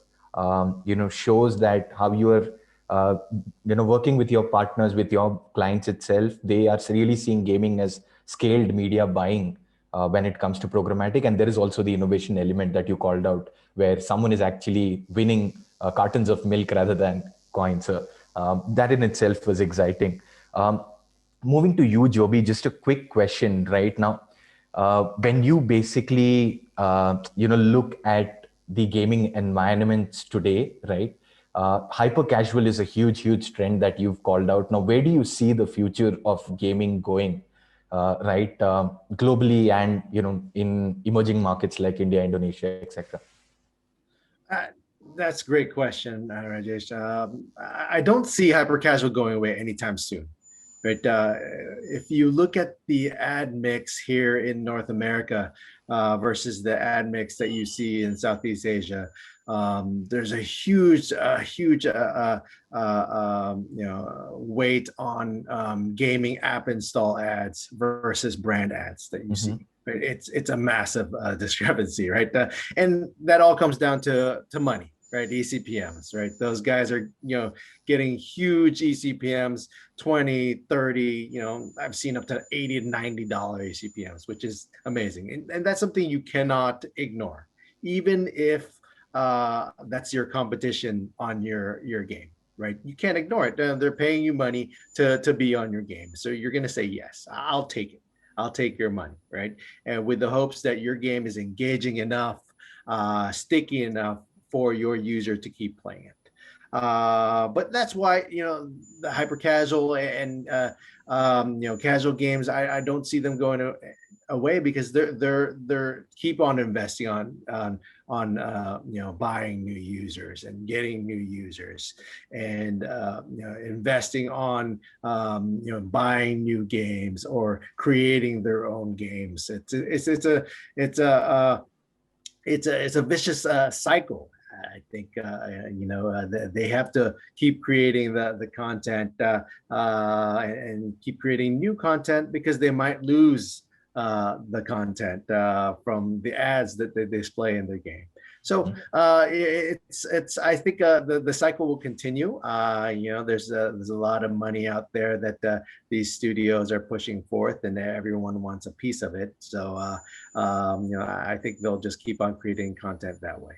shows that how you are working with your partners, with your clients itself, they are really seeing gaming as scaled media buying when it comes to programmatic. And there is also the innovation element that you called out, where someone is actually winning cartons of milk rather than coins. So that in itself was exciting. Moving to you, Joby, just a quick question right now. When you basically, look at the gaming environments today, right? Hyper casual is a huge trend that you've called out. Now, where do you see the future of gaming going, right? Globally and, in emerging markets like India, Indonesia, etc. That's a great question, Rajesh. I don't see hyper casual going away anytime soon. Right. If you look at the ad mix here in North America versus the ad mix that you see in Southeast Asia, there's a huge weight on gaming app install ads versus brand ads that you see. Right? It's a massive discrepancy, right? And that all comes down to money. Right, ECPMs, right? Those guys are, getting huge ECPMs, 20, 30, I've seen up to $80 to $90 ECPMs, which is amazing. And that's something you cannot ignore, even if that's your competition on your game, right? You can't ignore it. They're paying you money to be on your game. So you're going to say, yes, I'll take it. I'll take your money, right? And with the hopes that your game is engaging enough, sticky enough, for your user to keep playing it. But that's why, the hyper casual and, casual games, I don't see them going away, because they're keep on investing on buying new users and getting new users, and, investing on, buying new games or creating their own games. It's a vicious cycle. I think they have to keep creating the content and keep creating new content, because they might lose the content from the ads that they display in their game. So it's I think the cycle will continue. There's a lot of money out there that these studios are pushing forth, and everyone wants a piece of it. So I think they'll just keep on creating content that way.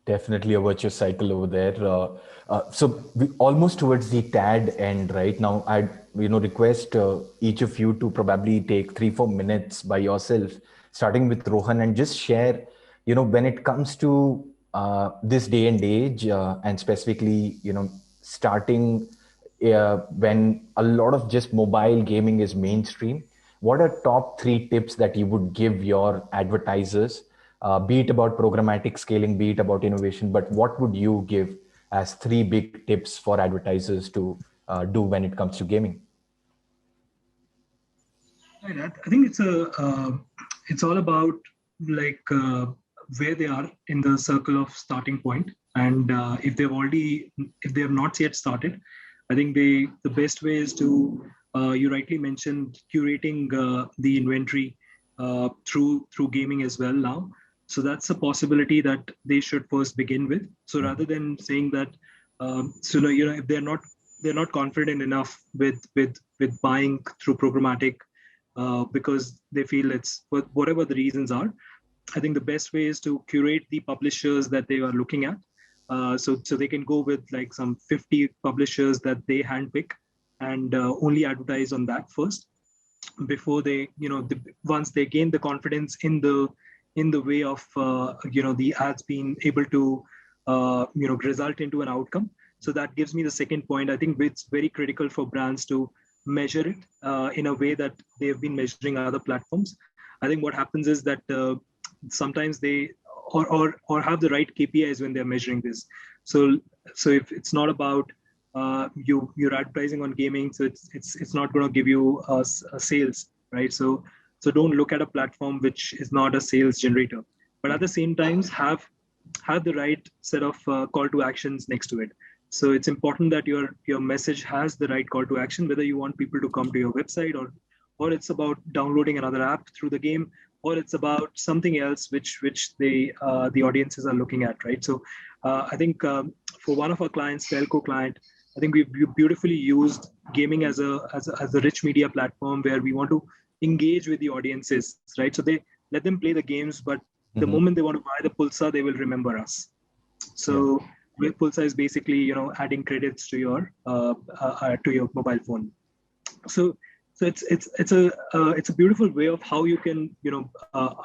Definitely a virtuous cycle over there. So we almost towards the tad end right now. I'd request each of you to probably take 3-4 minutes by yourself, starting with Rohan, and just share, when it comes to this day and age, and specifically, starting when a lot of just mobile gaming is mainstream, what are top 3 tips that you would give your advertisers? Be it about programmatic scaling, be it about innovation, but what would you give as 3 big tips for advertisers to do when it comes to gaming? I think it's all about where they are in the circle of starting point, and if they have not yet started, I think the best way is to you rightly mentioned curating the inventory through gaming as well now. So that's a possibility that they should first begin with. So rather than saying that, if they're not confident enough with buying through programmatic because they feel it's whatever the reasons are, I think the best way is to curate the publishers that they are looking at. So they can go with like some 50 publishers that they handpick and only advertise on that first before they, once they gain the confidence in the way of the ads being able to result into an outcome. So that gives me the second point. I think it's very critical for brands to measure it in a way that they have been measuring other platforms. I think what happens is that sometimes they or have the right KPIs when they're measuring this. So if it's not about you're advertising on gaming, so it's not going to give you a sales, right? So don't look at a platform which is not a sales generator, but at the same time have the right set of call to actions next to it. So it's important that your message has the right call to action, whether you want people to come to your website or it's about downloading another app through the game, or it's about something else which the audiences are looking at, right? So I think for one of our clients, telco client, I think we beautifully used gaming as a rich media platform where we want to engage with the audiences, right? So they let them play the games, but the moment they want to buy the Pulsar, they will remember us. So Pulsar is basically, adding credits to your mobile phone. So it's a beautiful way of how you can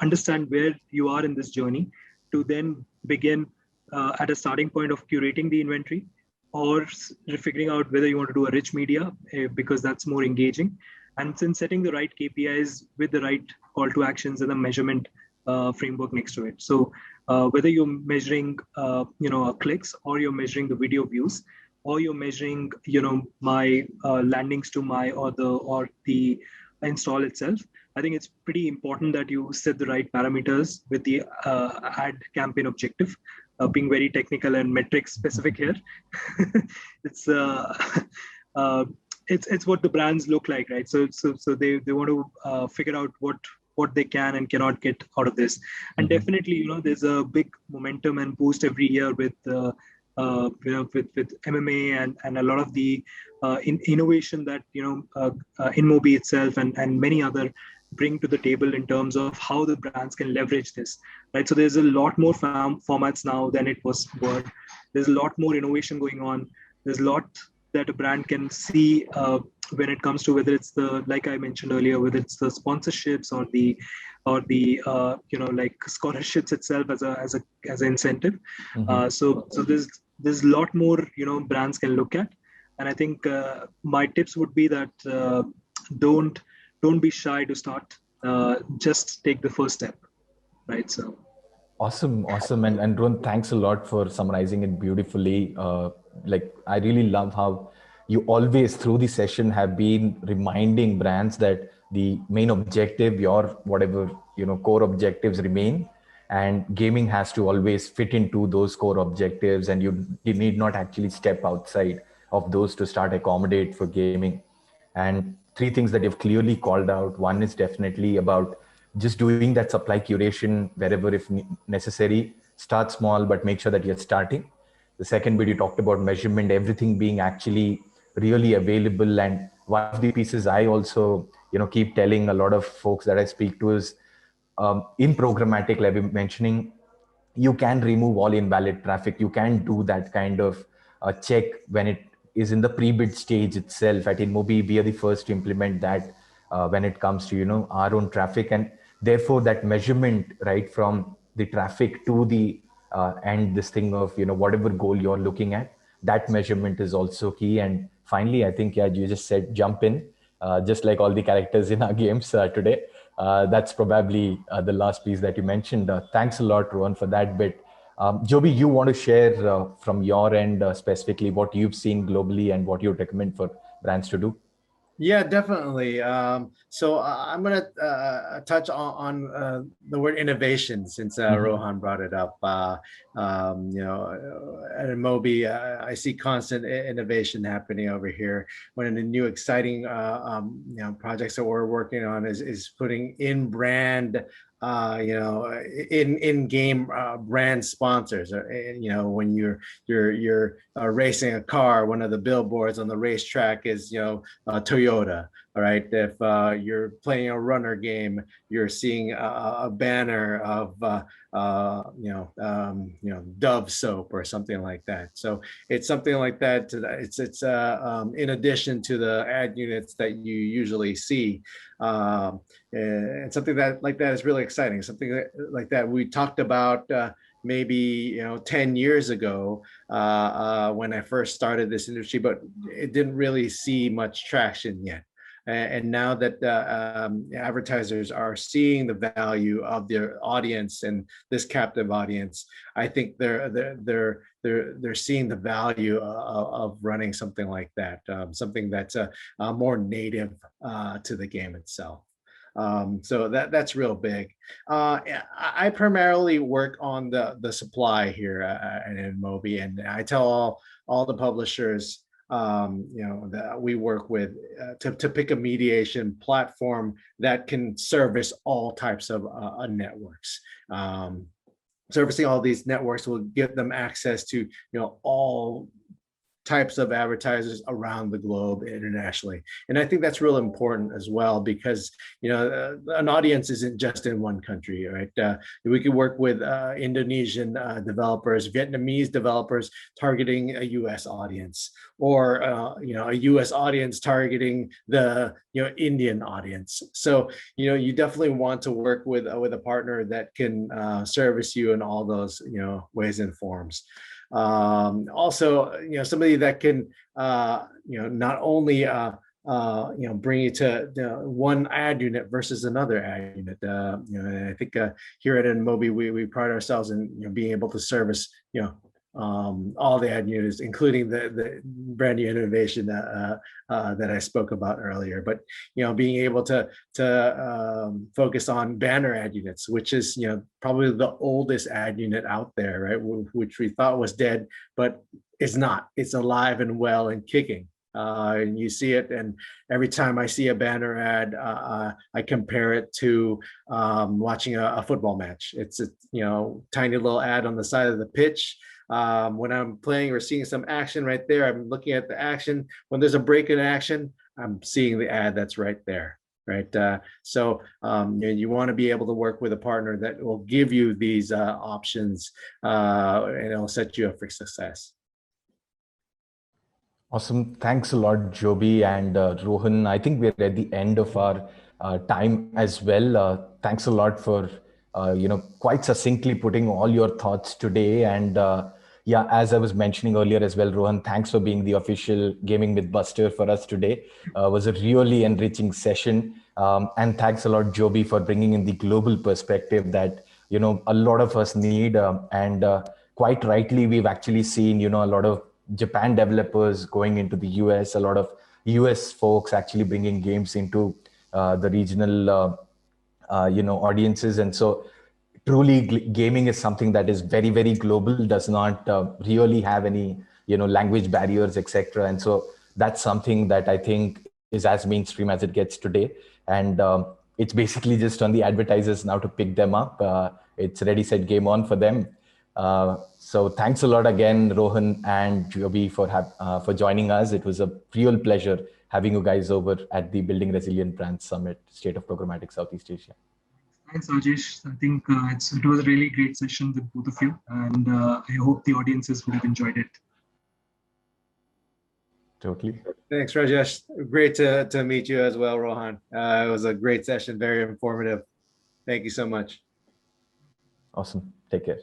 understand where you are in this journey, to then begin at a starting point of curating the inventory, or figuring out whether you want to do a rich media because that's more engaging, and then setting the right KPIs with the right call to actions and the measurement framework next to it. So whether you're measuring clicks, or you're measuring the video views, or you're measuring my landings to my or the install itself, I think it's pretty important that you set the right parameters with the ad campaign objective. Being very technical and metric specific here, it's what the brands look like, right? So they want to figure out what they can and cannot get out of this. And definitely, there's a big momentum and boost every year with MMA and a lot of the innovation that InMobi itself and many other bring to the table in terms of how the brands can leverage this, right? So there's a lot more formats now than it was before. There's a lot more innovation going on. There's a lot that a brand can see when it comes to whether it's like I mentioned earlier, whether it's the sponsorships or the like scholarships itself as an incentive. So there's a lot more brands can look at, and I think my tips would be that don't be shy to start. Just take the first step, right? So awesome. And Ron, thanks a lot for summarizing it beautifully. I really love how you always through the session have been reminding brands that the main objective, your whatever core objectives remain, and gaming has to always fit into those core objectives, and you need not actually step outside of those to start accommodate for gaming. And three things that you've clearly called out. One is definitely about just doing that supply curation wherever if necessary. Start small, but make sure that you're starting. The second bit, you talked about measurement, everything being actually really available. And one of the pieces I also keep telling a lot of folks that I speak to is in programmatic, like I'm mentioning, you can remove all invalid traffic. You can do that kind of check when it is in the pre-bid stage itself. At InMobi, we are the first to implement that when it comes to our own traffic, and therefore that measurement right from the traffic to the end, this thing of whatever goal you're looking at, that measurement is also key. And finally, I think you just said jump in, just like all the characters in our games today. That's probably the last piece that you mentioned. Thanks a lot, Rohan, for that bit. Joby, you want to share from your end specifically what you've seen globally and what you recommend for brands to do? Yeah, definitely. So I'm going to touch on the word innovation, since Rohan brought it up. At InMobi, I see constant innovation happening over here. One of the new exciting projects that we're working on is putting in brand in game brand sponsors. When you're racing a car, one of the billboards on the racetrack is Toyota. All right. If you're playing a runner game, you're seeing a banner of Dove soap or something like that. So it's something like that. It's in addition to the ad units that you usually see. And something like that is really exciting. Something like that we talked about maybe 10 years ago when I first started this industry, but it didn't really see much traction yet. And now that advertisers are seeing the value of their audience and this captive audience, I think they're seeing the value of running something like that, something that's more native to the game itself. So that's real big. I primarily work on the supply here at InMobi, and I tell all the publishers that we work with to pick a mediation platform that can service all types of networks. Servicing all these networks will give them access to all types of advertisers around the globe internationally. And I think that's real important as well, because an audience isn't just in one country, right? We could work with Indonesian developers, Vietnamese developers targeting a US audience, or a US audience targeting the Indian audience. So you definitely want to work with a partner that can service you in all those ways and forms. Also, somebody that can not only bring you to one ad unit versus another ad unit. I think here at Mobi, we pride ourselves in being able to service all the ad units, including the brand new innovation that I spoke about earlier. But being able to focus on banner ad units, which is probably the oldest ad unit out there, right? Which we thought was dead, but it's not. It's alive and well and kicking. And you see it, and every time I see a banner ad, I compare it to watching a football match. It's a tiny little ad on the side of the pitch. When I'm playing or seeing some action right there, I'm looking at the action. When there's a break in action, I'm seeing the ad that's right there, right? So you want to be able to work with a partner that will give you these options, and it'll set you up for success. Awesome. Thanks a lot, Joby and Rohan. I think we're at the end of our time as well. Thanks a lot for quite succinctly putting all your thoughts today. And yeah, as I was mentioning earlier as well, Rohan, thanks for being the official Gaming Mythbuster for us today. It was a really enriching session. And thanks a lot, Joby, for bringing in the global perspective that a lot of us need. And quite rightly, we've actually seen a lot of Japan developers going into the US, a lot of US folks actually bringing games into the regional audiences. And so truly gaming is something that is very, very global, does not really have any language barriers, etc. And so that's something that I think is as mainstream as it gets today. And it's basically just on the advertisers now to pick them up. It's ready, set, game on for them. So thanks a lot again, Rohan and Joby, for joining us. It was a real pleasure having you guys over at the Building Resilient Brands Summit, State of Programmatic Southeast Asia. Thanks, Rajesh. I think it was a really great session with both of you, and I hope the audiences would have enjoyed it. Totally. Thanks, Rajesh. Great to meet you as well, Rohan. It was a great session, very informative. Thank you so much. Awesome. Take care.